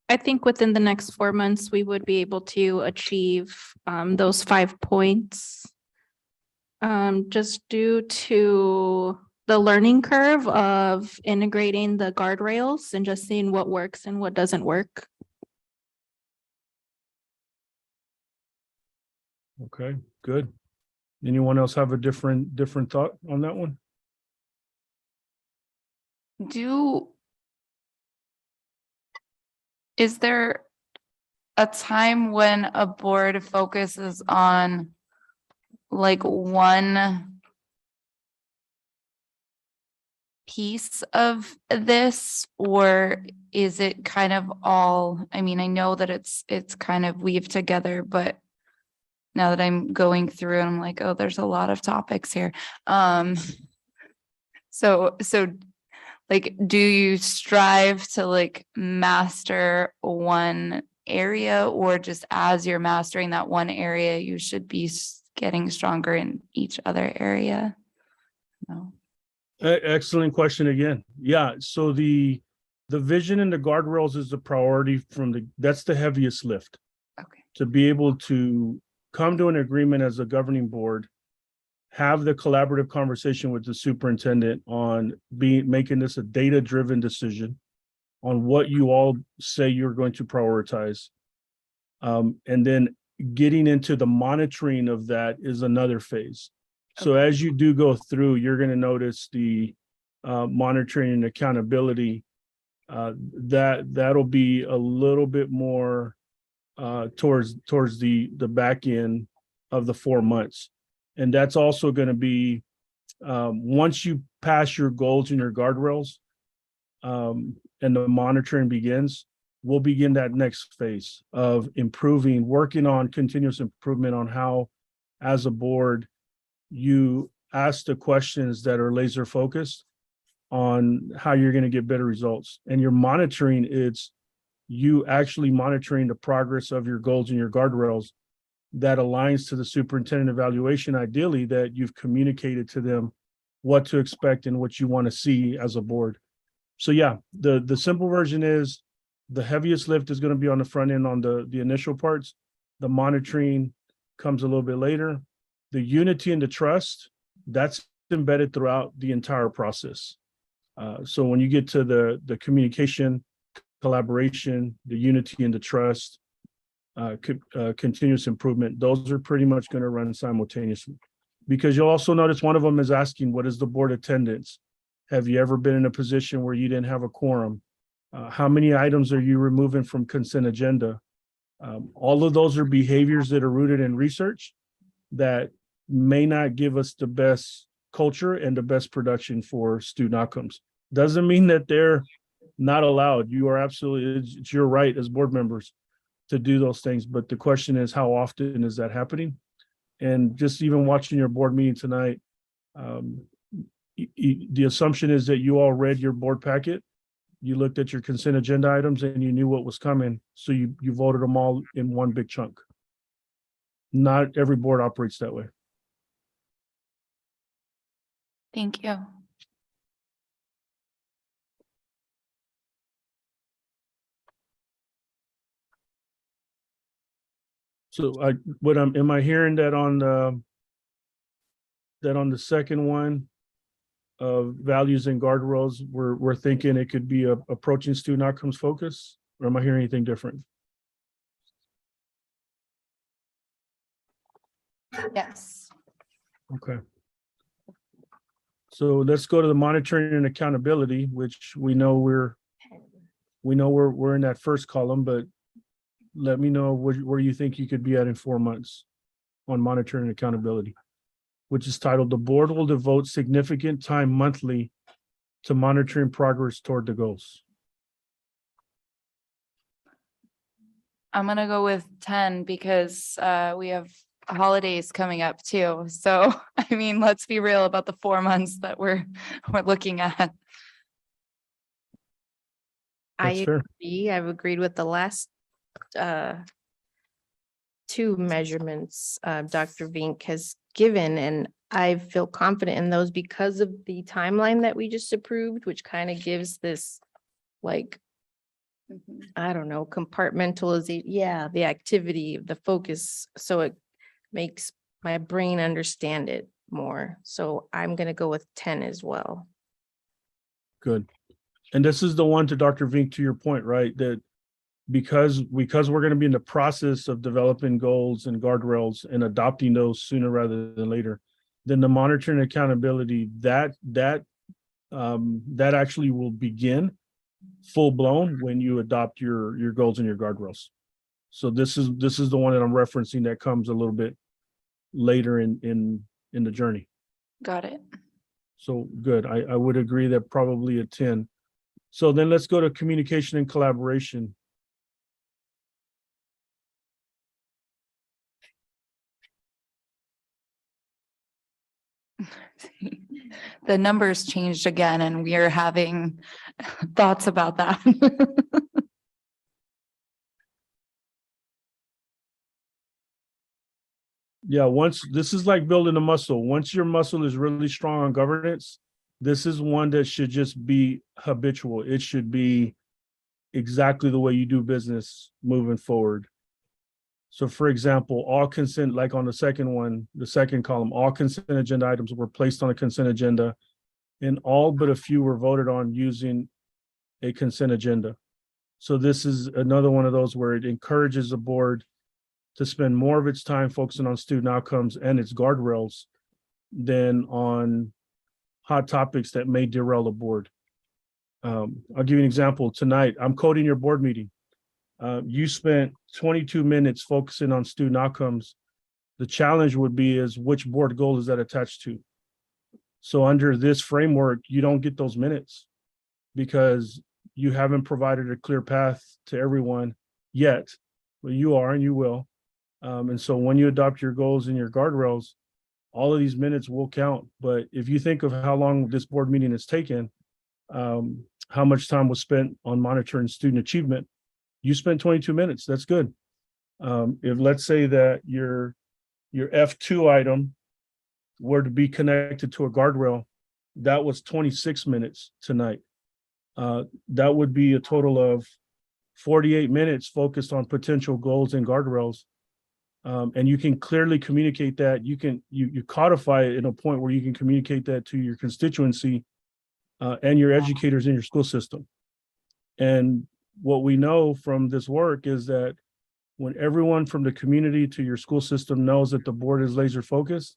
I think within the next 4 months, we would be able to achieve those 5 points. Just due to the learning curve of integrating the guardrails and just seeing what works and what doesn't work. Okay, good. Anyone else have a different thought on that one? Is there a time when a board focuses on like one piece of this, or is it kind of all, I mean, I know that it's kind of weaved together, but now that I'm going through and I'm like, oh, there's a lot of topics here. So like, do you strive to like master one area, or just as you're mastering that one area, you should be getting stronger in each other area? No. Excellent question again. Yeah, so the vision and the guardrails is the priority that's the heaviest lift. Okay. To be able to come to an agreement as a governing board, have the collaborative conversation with the superintendent on making this a data-driven decision on what you all say you're going to prioritize. And then getting into the monitoring of that is another phase. So as you do go through, you're going to notice the monitoring and accountability. That'll be a little bit more towards the back end of the 4 months. And that's also going to be once you pass your goals and your guardrails and the monitoring begins, we'll begin that next phase of improving, working on continuous improvement on how, as a board, you ask the questions that are laser focused on how you're going to get better results. And you're monitoring, it's you actually monitoring the progress of your goals and your guardrails that aligns to the superintendent evaluation, ideally, that you've communicated to them what to expect and what you want to see as a board. So yeah, the simple version is the heaviest lift is going to be on the front end on the initial parts. The monitoring comes a little bit later. The unity and the trust, that's embedded throughout the entire process. So when you get to the communication, collaboration, the unity and the trust, continuous improvement, those are pretty much going to run simultaneously. Because you'll also notice one of them is asking, what is the board attendance? Have you ever been in a position where you didn't have a quorum? How many items are you removing from consent agenda? All of those are behaviors that are rooted in research that may not give us the best culture and the best production for student outcomes. Doesn't mean that they're not allowed. You are absolutely, it's your right as board members to do those things. But the question is, how often is that happening? And just even watching your board meeting tonight, the assumption is that you all read your board packet. You looked at your consent agenda items and you knew what was coming. So you voted them all in one big chunk. Not every board operates that way. Thank you. So am I hearing that on the second one of values and guardrails, we're thinking it could be approaching student outcomes focus, or am I hearing anything different? Yes. Okay. So let's go to the monitoring and accountability, which we know we're in that first column, but let me know where you think you could be at in 4 months on monitoring and accountability, which is titled, "The board will devote significant time monthly to monitoring progress toward the goals." I'm gonna go with 10 because we have holidays coming up too. So, I mean, let's be real about the 4 months that we're looking at. I That's fair. agree. I've agreed with the last two measurements Dr. Vink has given, and I feel confident in those because of the timeline that we just approved, which kind of gives this like, I don't know, compartmentalization. Yeah, the activity, the focus. So it makes my brain understand it more. So I'm going to go with 10 as well. Good. And this is the one, to Dr. Vink, to your point, right? That because we're going to be in the process of developing goals and guardrails and adopting those sooner rather than later, then the monitoring and accountability, that actually will begin full blown when you adopt your goals and your guardrails. So this is the one that I'm referencing that comes a little bit later in the journey. Got it. So good. I would agree that probably a 10. So then let's go to communication and collaboration. The numbers changed again and we are having thoughts about that. Yeah, this is like building a muscle. Once your muscle is really strong on governance, this is one that should just be habitual. It should be exactly the way you do business moving forward. So for example, all consent, like on the second one, the second column, all consent agenda items were placed on a consent agenda and all but a few were voted on using a consent agenda. So this is another one of those where it encourages the board to spend more of its time focusing on student outcomes and its guardrails than on hot topics that may derail the board. I'll give you an example. Tonight, I'm coding your board meeting. You spent 22 minutes focusing on student outcomes. The challenge would be is which board goal is that attached to? So under this framework, you don't get those minutes because you haven't provided a clear path to everyone yet, but you are and you will. And so when you adopt your goals and your guardrails, all of these minutes will count. But if you think of how long this board meeting has taken, how much time was spent on monitoring student achievement, you spent 22 minutes. That's good. If let's say that your F2 item were to be connected to a guardrail, that was 26 minutes tonight. That would be a total of 48 minutes focused on potential goals and guardrails. And you can clearly communicate that. You codify it in a point where you can communicate that to your constituency and your educators in your school system. And what we know from this work is that when everyone from the community to your school system knows that the board is laser focused,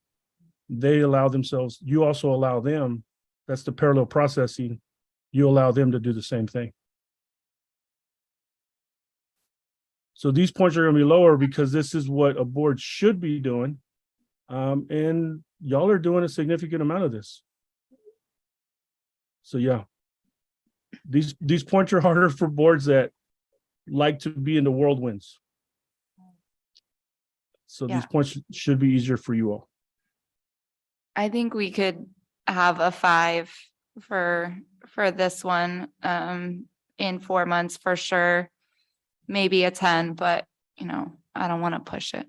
they allow themselves, you also allow them, that's the parallel processing, you allow them to do the same thing. So these points are going to be lower because this is what a board should be doing. And y'all are doing a significant amount of this. So yeah, these points are harder for boards that like to be in the whirlwinds. So these points should be easier for you all. I think we could have a 5 for this one in 4 months for sure. Maybe a 10, but I don't want to push it.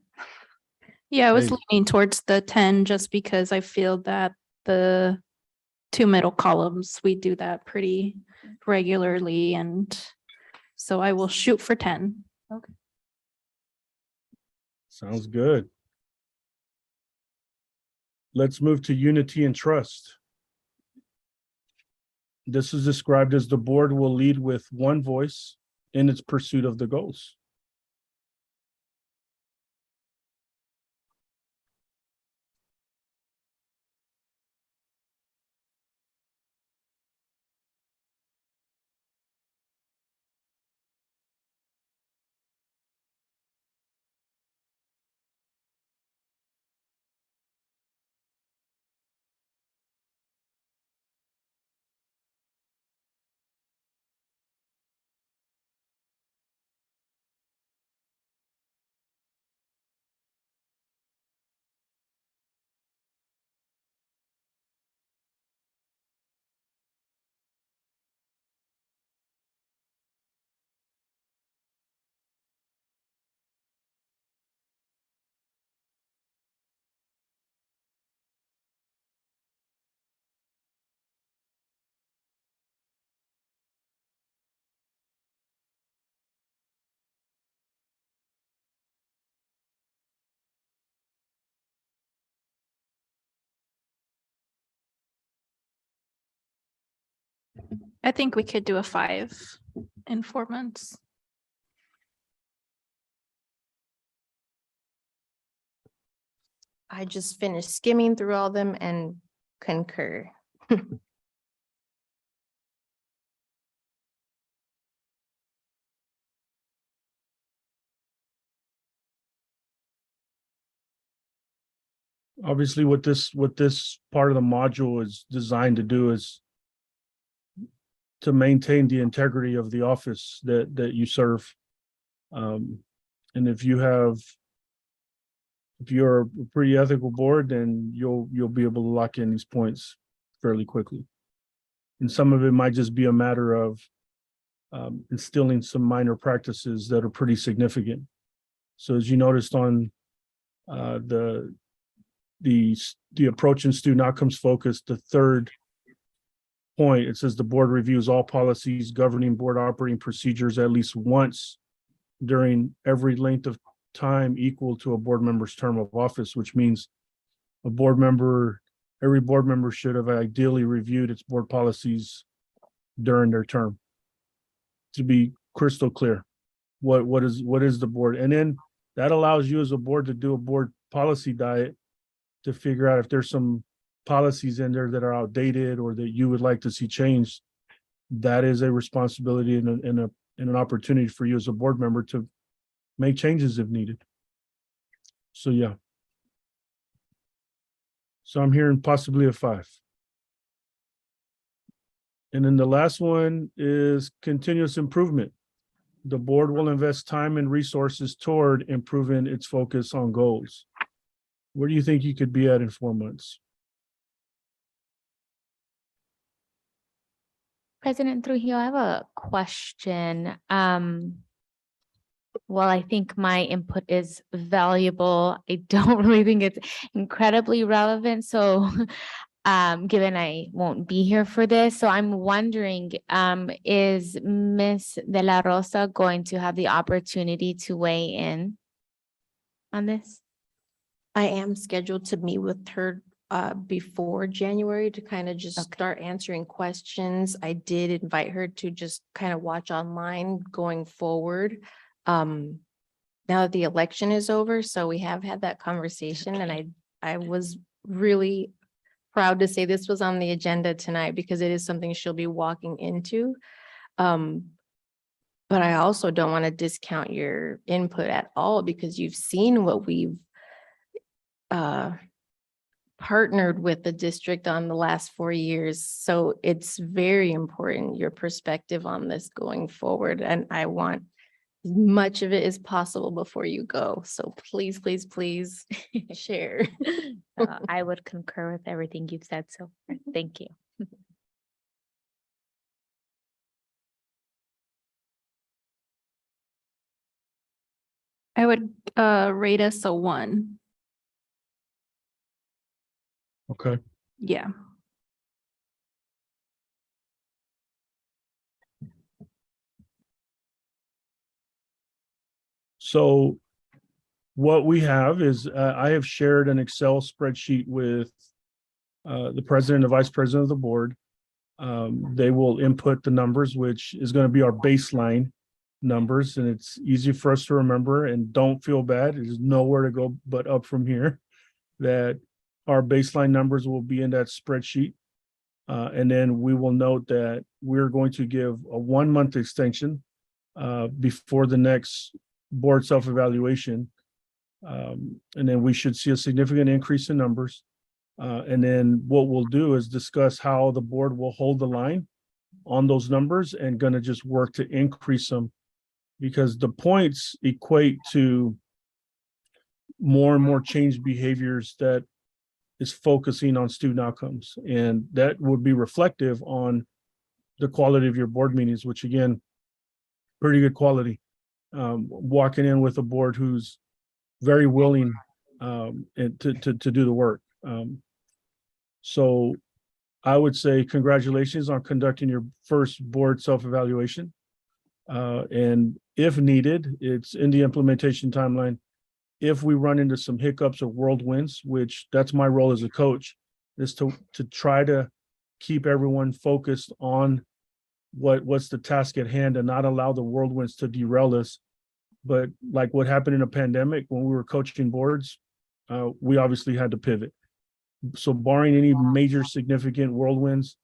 Yeah, I was Hey. leaning towards the 10 just because I feel that the 2 middle columns, we do that pretty regularly. And so I will shoot for 10. Okay. Sounds good. Let's move to unity and trust. This is described as the board will lead with one voice in its pursuit of the goals. I think we could do a 5 in 4 months. I just finished skimming through all them and concur. Obviously, what this part of the module is designed to do is to maintain the integrity of the office that you serve. And if you're a pretty ethical board, then you'll be able to lock in these points fairly quickly. And some of it might just be a matter of instilling some minor practices that are pretty significant. So as you noticed on the approach and student outcomes focus, the third point, it says the board reviews all policies governing board operating procedures at least once during every length of time equal to a board member's term of office, which means every board member should have ideally reviewed its board policies during their term. To be crystal clear, what is the board? And then that allows you as a board to do a board policy diet to figure out if there's some policies in there that are outdated or that you would like to see changed. That is a responsibility and an opportunity for you as a board member to make changes if needed. So yeah. So I'm hearing possibly a 5. And then the last one is continuous improvement. The board will invest time and resources toward improving its focus on goals. Where do you think you could be at in 4 months? President Trujillo, I have a question. Well, I think my input is valuable. I don't really think it's incredibly relevant. So, given I won't be here for this, so I'm wondering, is Miss De La Rosa going to have the opportunity to weigh in on this? I am scheduled to meet with her before January to kind of just start answering questions. I did invite her to just kind of watch online going forward. Now that the election is over, so we have had that conversation, and I was really proud to say this was on the agenda tonight because it is something she'll be walking into. But I also don't want to discount your input at all because you've seen what we've partnered with the district on the last 4 years. So it's very important, your perspective on this going forward. And I want as much of it as possible before you go. So please, please, please share. I would concur with everything you've said. So thank you. I would rate us a 1. Okay. Yeah. So what we have is I have shared an Excel spreadsheet with the president and vice president of the board. They will input the numbers, which is going to be our baseline numbers, and it's easy for us to remember. And don't feel bad. There's nowhere to go but up from here. That our baseline numbers will be in that spreadsheet. And then we will note that we're going to give a 1-month extension before the next board self-evaluation. And then we should see a significant increase in numbers. And then what we'll do is discuss how the board will hold the line on those numbers and gonna just work to increase them, because the points equate to more and more changed behaviors that is focusing on student outcomes. And that would be reflective on the quality of your board meetings, which again, pretty good quality. Walking in with a board who's very willing and to do the work. So I would say congratulations on conducting your first board self-evaluation. And if needed, it's in the implementation timeline. If we run into some hiccups or whirlwinds, which that's my role as a coach, is to try to keep everyone focused on what's the task at hand and not allow the whirlwinds to derail us. But like what happened in a pandemic when we were coaching boards, we obviously had to pivot. So barring any major significant whirlwinds,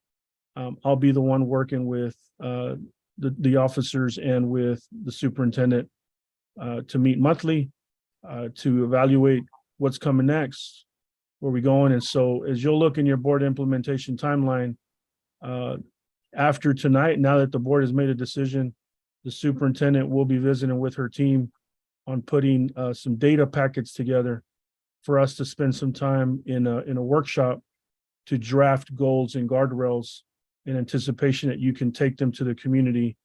I'll be the one working with the officers and with the superintendent to meet monthly, to evaluate what's coming next, where we going. And so as you'll look in your board implementation timeline, after tonight, now that the board has made a decision, the superintendent will be visiting with her team on putting some data packets together for us to spend some time in a workshop to draft goals and guardrails in anticipation that you can take them to the community.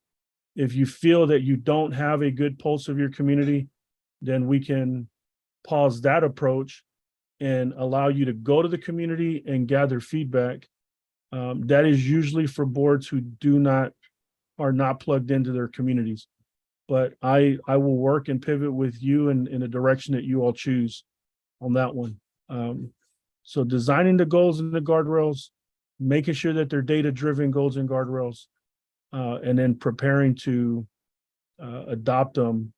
If you feel that you don't have a good pulse of your community, then we can pause that approach and allow you to go to the community and gather feedback. That is usually for boards who are not plugged into their communities. But I will work and pivot with you in a direction that you all choose on that one. So designing the goals and the guardrails, making sure that they're data-driven goals and guardrails, and then preparing to adopt them.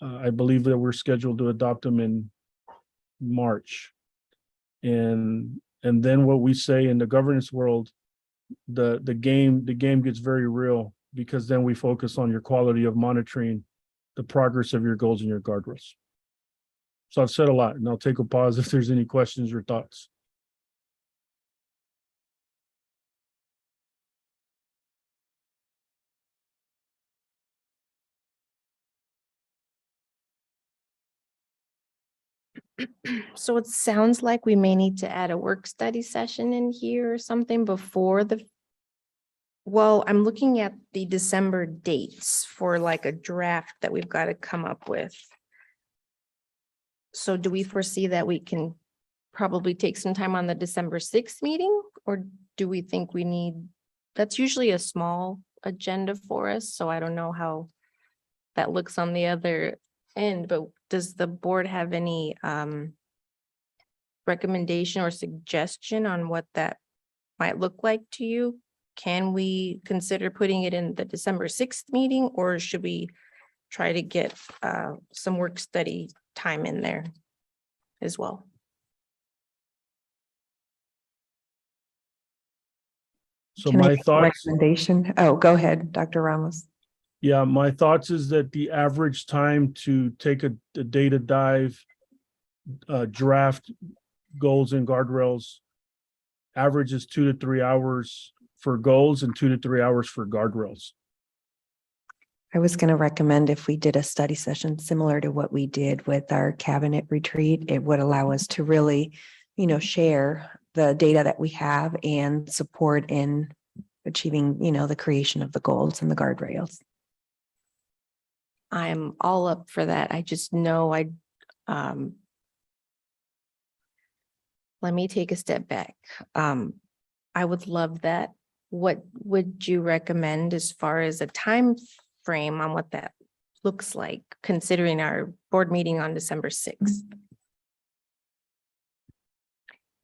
I believe that we're scheduled to adopt them in March. And then what we say in the governance world, the game gets very real, because then we focus on your quality of monitoring the progress of your goals and your guardrails. So I've said a lot, and I'll take a pause if there's any questions or thoughts. So it sounds like we may need to add a work study session in here or something before well, I'm looking at the December dates for like a draft that we've got to come up with. So do we foresee that we can probably take some time on the December 6th meeting? Or do we think we need, that's usually a small agenda for us, so I don't know how that looks on the other end, but does the board have any recommendation or suggestion on what that might look like to you? Can we consider putting it in the December 6th meeting, or should we try to get some work study time in there as well? So Can I my make a thoughts, recommendation? Oh, go ahead, Dr. Ramos. yeah, my thoughts is that the average time to take a data dive, draft goals and guardrails, average is 2 to 3 hours for goals and 2 to 3 hours for guardrails. I was going to recommend if we did a study session similar to what we did with our cabinet retreat, it would allow us to really, share the data that we have and support in achieving, the creation of the goals and the guardrails. I'm all up for that. I just know let me take a step back. I would love that. What would you recommend as far as a time frame on what that looks like, considering our board meeting on December 6th?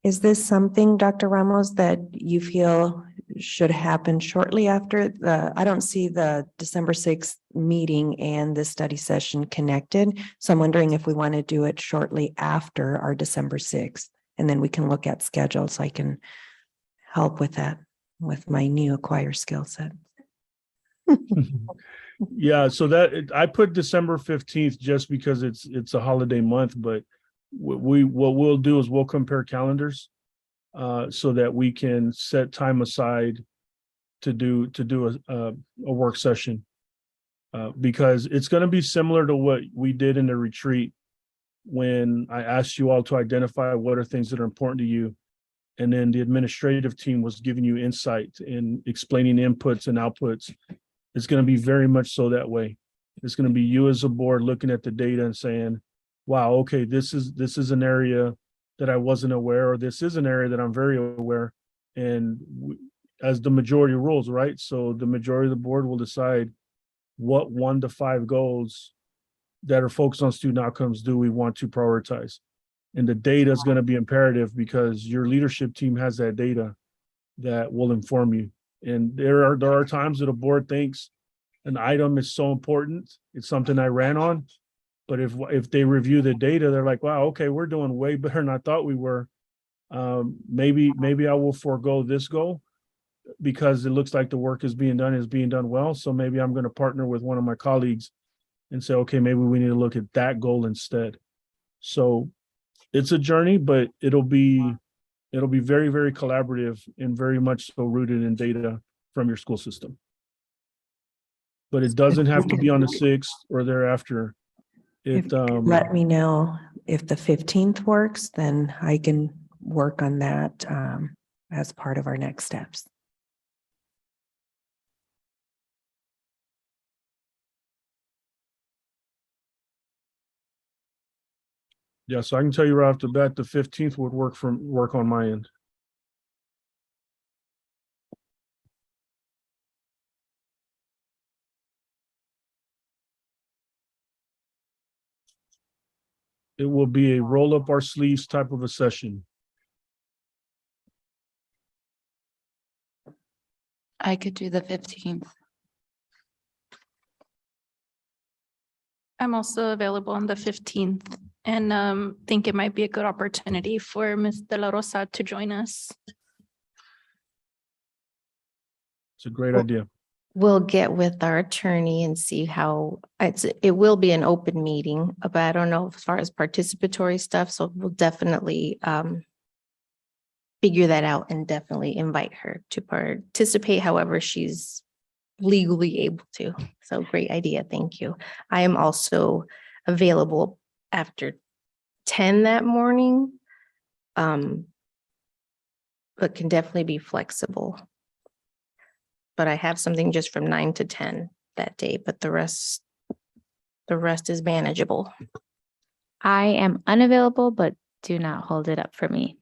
Is this something, Dr. Ramos, that you feel should happen shortly after I don't see the December 6th meeting and the study session connected. So I'm wondering if we want to do it shortly after our December 6th, and then we can look at schedules. So I can help with that with my new acquired skill set. Yeah, so that I put December 15th just because it's a holiday month, but what we'll do is we'll compare calendars so that we can set time aside to do a work session because it's going to be similar to what we did in the retreat when I asked you all to identify what are things that are important to you. And then the administrative team was giving you insight and explaining inputs and outputs. It's going to be very much so that way. It's going to be you as a board looking at the data and saying, wow, okay, this is an area that I wasn't aware, or this is an area that I'm very aware. And as the majority rules, right? So the majority of the board will decide what 1 to 5 goals that are focused on student outcomes do we want to prioritize. And the data is going to be imperative because your leadership team has that data that will inform you. And there are times that a board thinks an item is so important, it's something I ran on. But if they review the data, they're like, wow, okay, we're doing way better than I thought we were. Maybe I will forego this goal because it looks like the work is being done well. So maybe I'm going to partner with one of my colleagues and say, okay, maybe we need to look at that goal instead. So it's a journey, but it'll be very, very collaborative and very much so rooted in data from your school system. But it doesn't have to be on the 6th or thereafter. Let me know if the 15th works, then I can work on that as part of our next steps. Yeah, so I can tell you right off the bat, the 15th would work on my end. It will be a roll up our sleeves type of a session. I could do the 15th. I'm also available on the 15th and think it might be a good opportunity for Ms. De La Rosa to join us. It's a great idea. We'll get with our attorney and see how it will be an open meeting, but I don't know as far as participatory stuff. So we'll definitely figure that out and definitely invite her to participate however she's legally able to. So great idea. Thank you. I am also available after 10 that morning. But can definitely be flexible. But I have something just from 9 to 10 that day, but the rest is manageable. I am unavailable, but do not hold it up for me.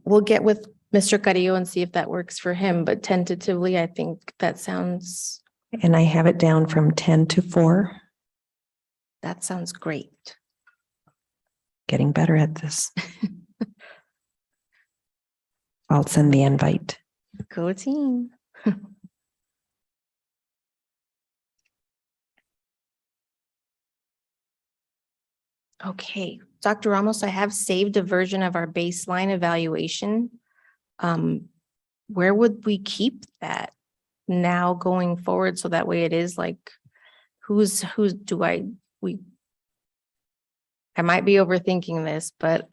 We'll get with Mr. Carrillo and see if that works for him, but tentatively, I think that sounds And I have it down from 10 to 4. great. Getting better at this. I'll send the invite. Go team. Okay, Dr. Ramos, I have saved a version of our baseline evaluation. Where would we keep that now going forward? So that way it is like, I might be overthinking this, but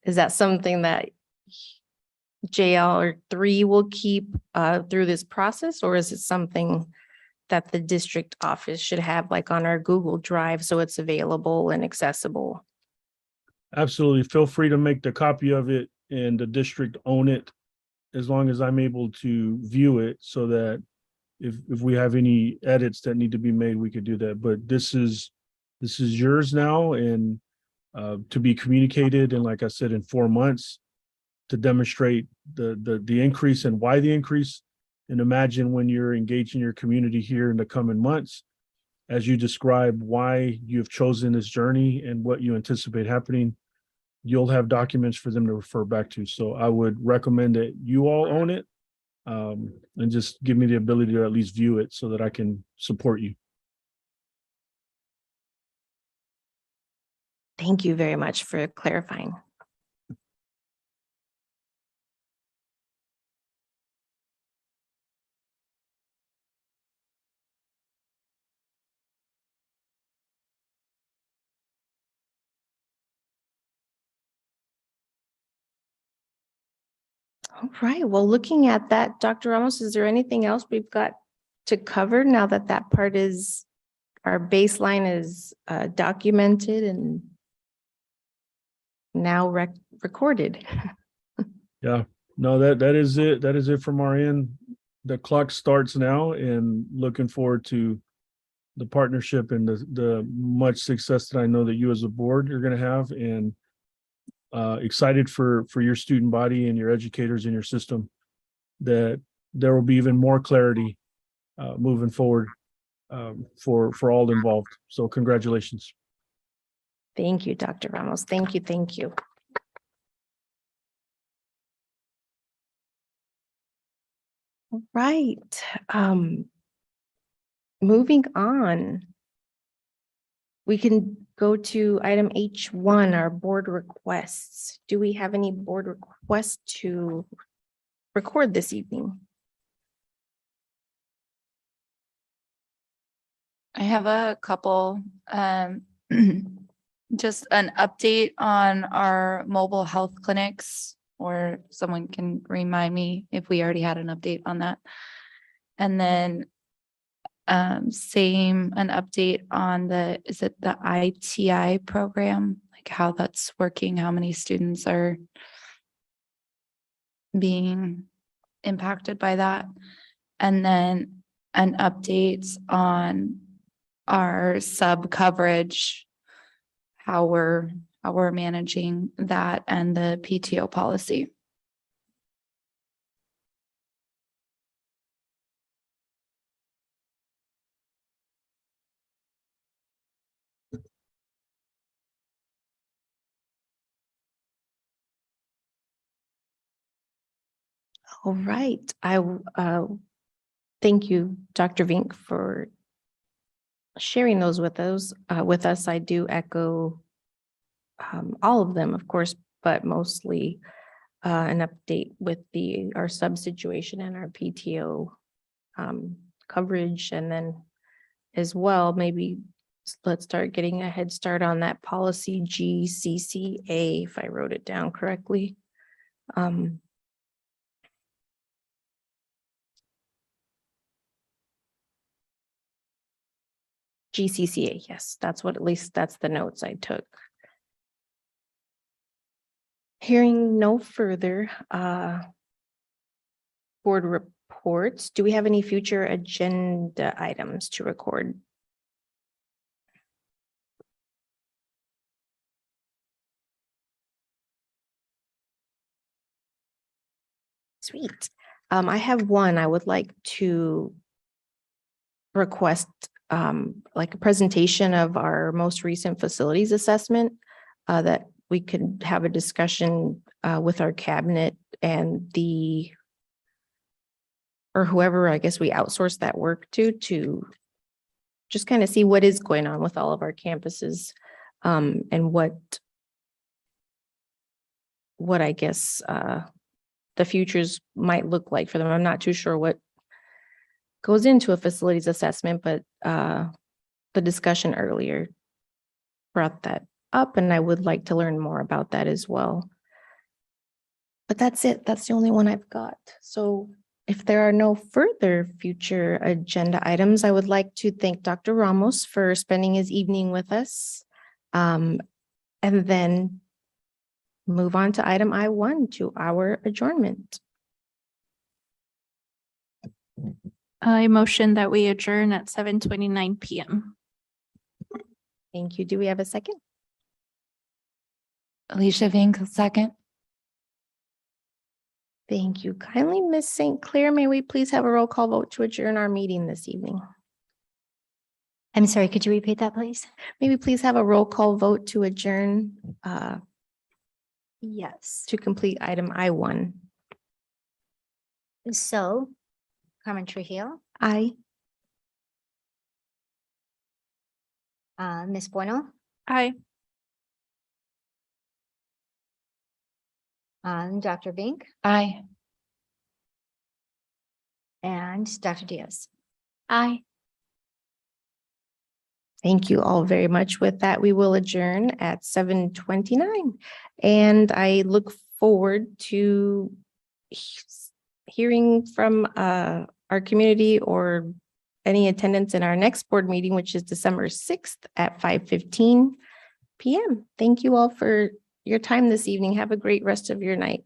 is that something that JL or 3 will keep through this process? Or is it something that the district office should have like on our Google Drive so it's available and accessible? Absolutely. Feel free to make the copy of it and the district own it as long as I'm able to view it so that if we have any edits that need to be made, we could do that. But this is yours now and to be communicated. And like I said, in 4 months to demonstrate the increase and why the increase. And imagine when you're engaging your community here in the coming months, as you describe why you've chosen this journey and what you anticipate happening, you'll have documents for them to refer back to. So I would recommend that you all own it and just give me the ability to at least view it so that I can support you. Thank you very much for clarifying. All right, well, looking at that, Dr. Ramos, is there anything else we've got to cover now that that part is, our baseline is documented and now recorded? Yeah, no, that is it. That is it from our end. The clock starts now and looking forward to the partnership and the much success that I know that you as a board are going to have, and excited for your student body and your educators in your system, that there will be even more clarity moving forward for all involved. So congratulations. Thank you, Dr. Ramos. Thank you. Thank you. All right. Moving on. We can go to item H1, our board requests. Do we have any board requests to record this evening? I have a couple, just an update on our mobile health clinics, or someone can remind me if we already had an update on that. And then an update on is it the ITI program, like how that's working, how many students are being impacted by that. And then an update on our sub coverage, how we're managing that, and the PTO policy. All right, thank you, Dr. Vink, for sharing those with us. I do echo all of them, of course, but mostly an update with our sub situation and our PTO coverage, and then as well, maybe let's start getting a head start on that policy GCCA, if I wrote it down correctly. GCCA, yes, that's what, at least that's the notes I took. Hearing no further board reports, do we have any future agenda items to record? Sweet. I have one. I would like to request like a presentation of our most recent facilities assessment that we could have a discussion with our cabinet and or whoever, I guess we outsource that work to just kind of see what is going on with all of our campuses and what I guess the futures might look like for them. I'm not too sure what goes into a facilities assessment, but the discussion earlier brought that up, and I would like to learn more about that as well. But that's it. That's the only one I've got. So if there are no further future agenda items, I would like to thank Dr. Ramos for spending his evening with us. And then move on to item I1, to our adjournment. I motion that we adjourn at 7:29 PM. Thank you. Do we have a second? Alicia Vink, second. Thank you kindly, Ms. St. Clair. May we please have a roll call vote to adjourn our meeting this evening? I'm sorry, could you repeat that, please? Maybe please have a roll call vote to adjourn Yes. to complete item I1. So Carmen Trujillo, Aye. Ms. Bueno, Aye. Dr. Vink, Aye. and Dr. Diaz. Aye. Thank you all very much. With that, we will adjourn at 7:29. And I look forward to hearing from our community or any attendance in our next board meeting, which is December 6th at 5:15 PM. Thank you all for your time this evening. Have a great rest of your night.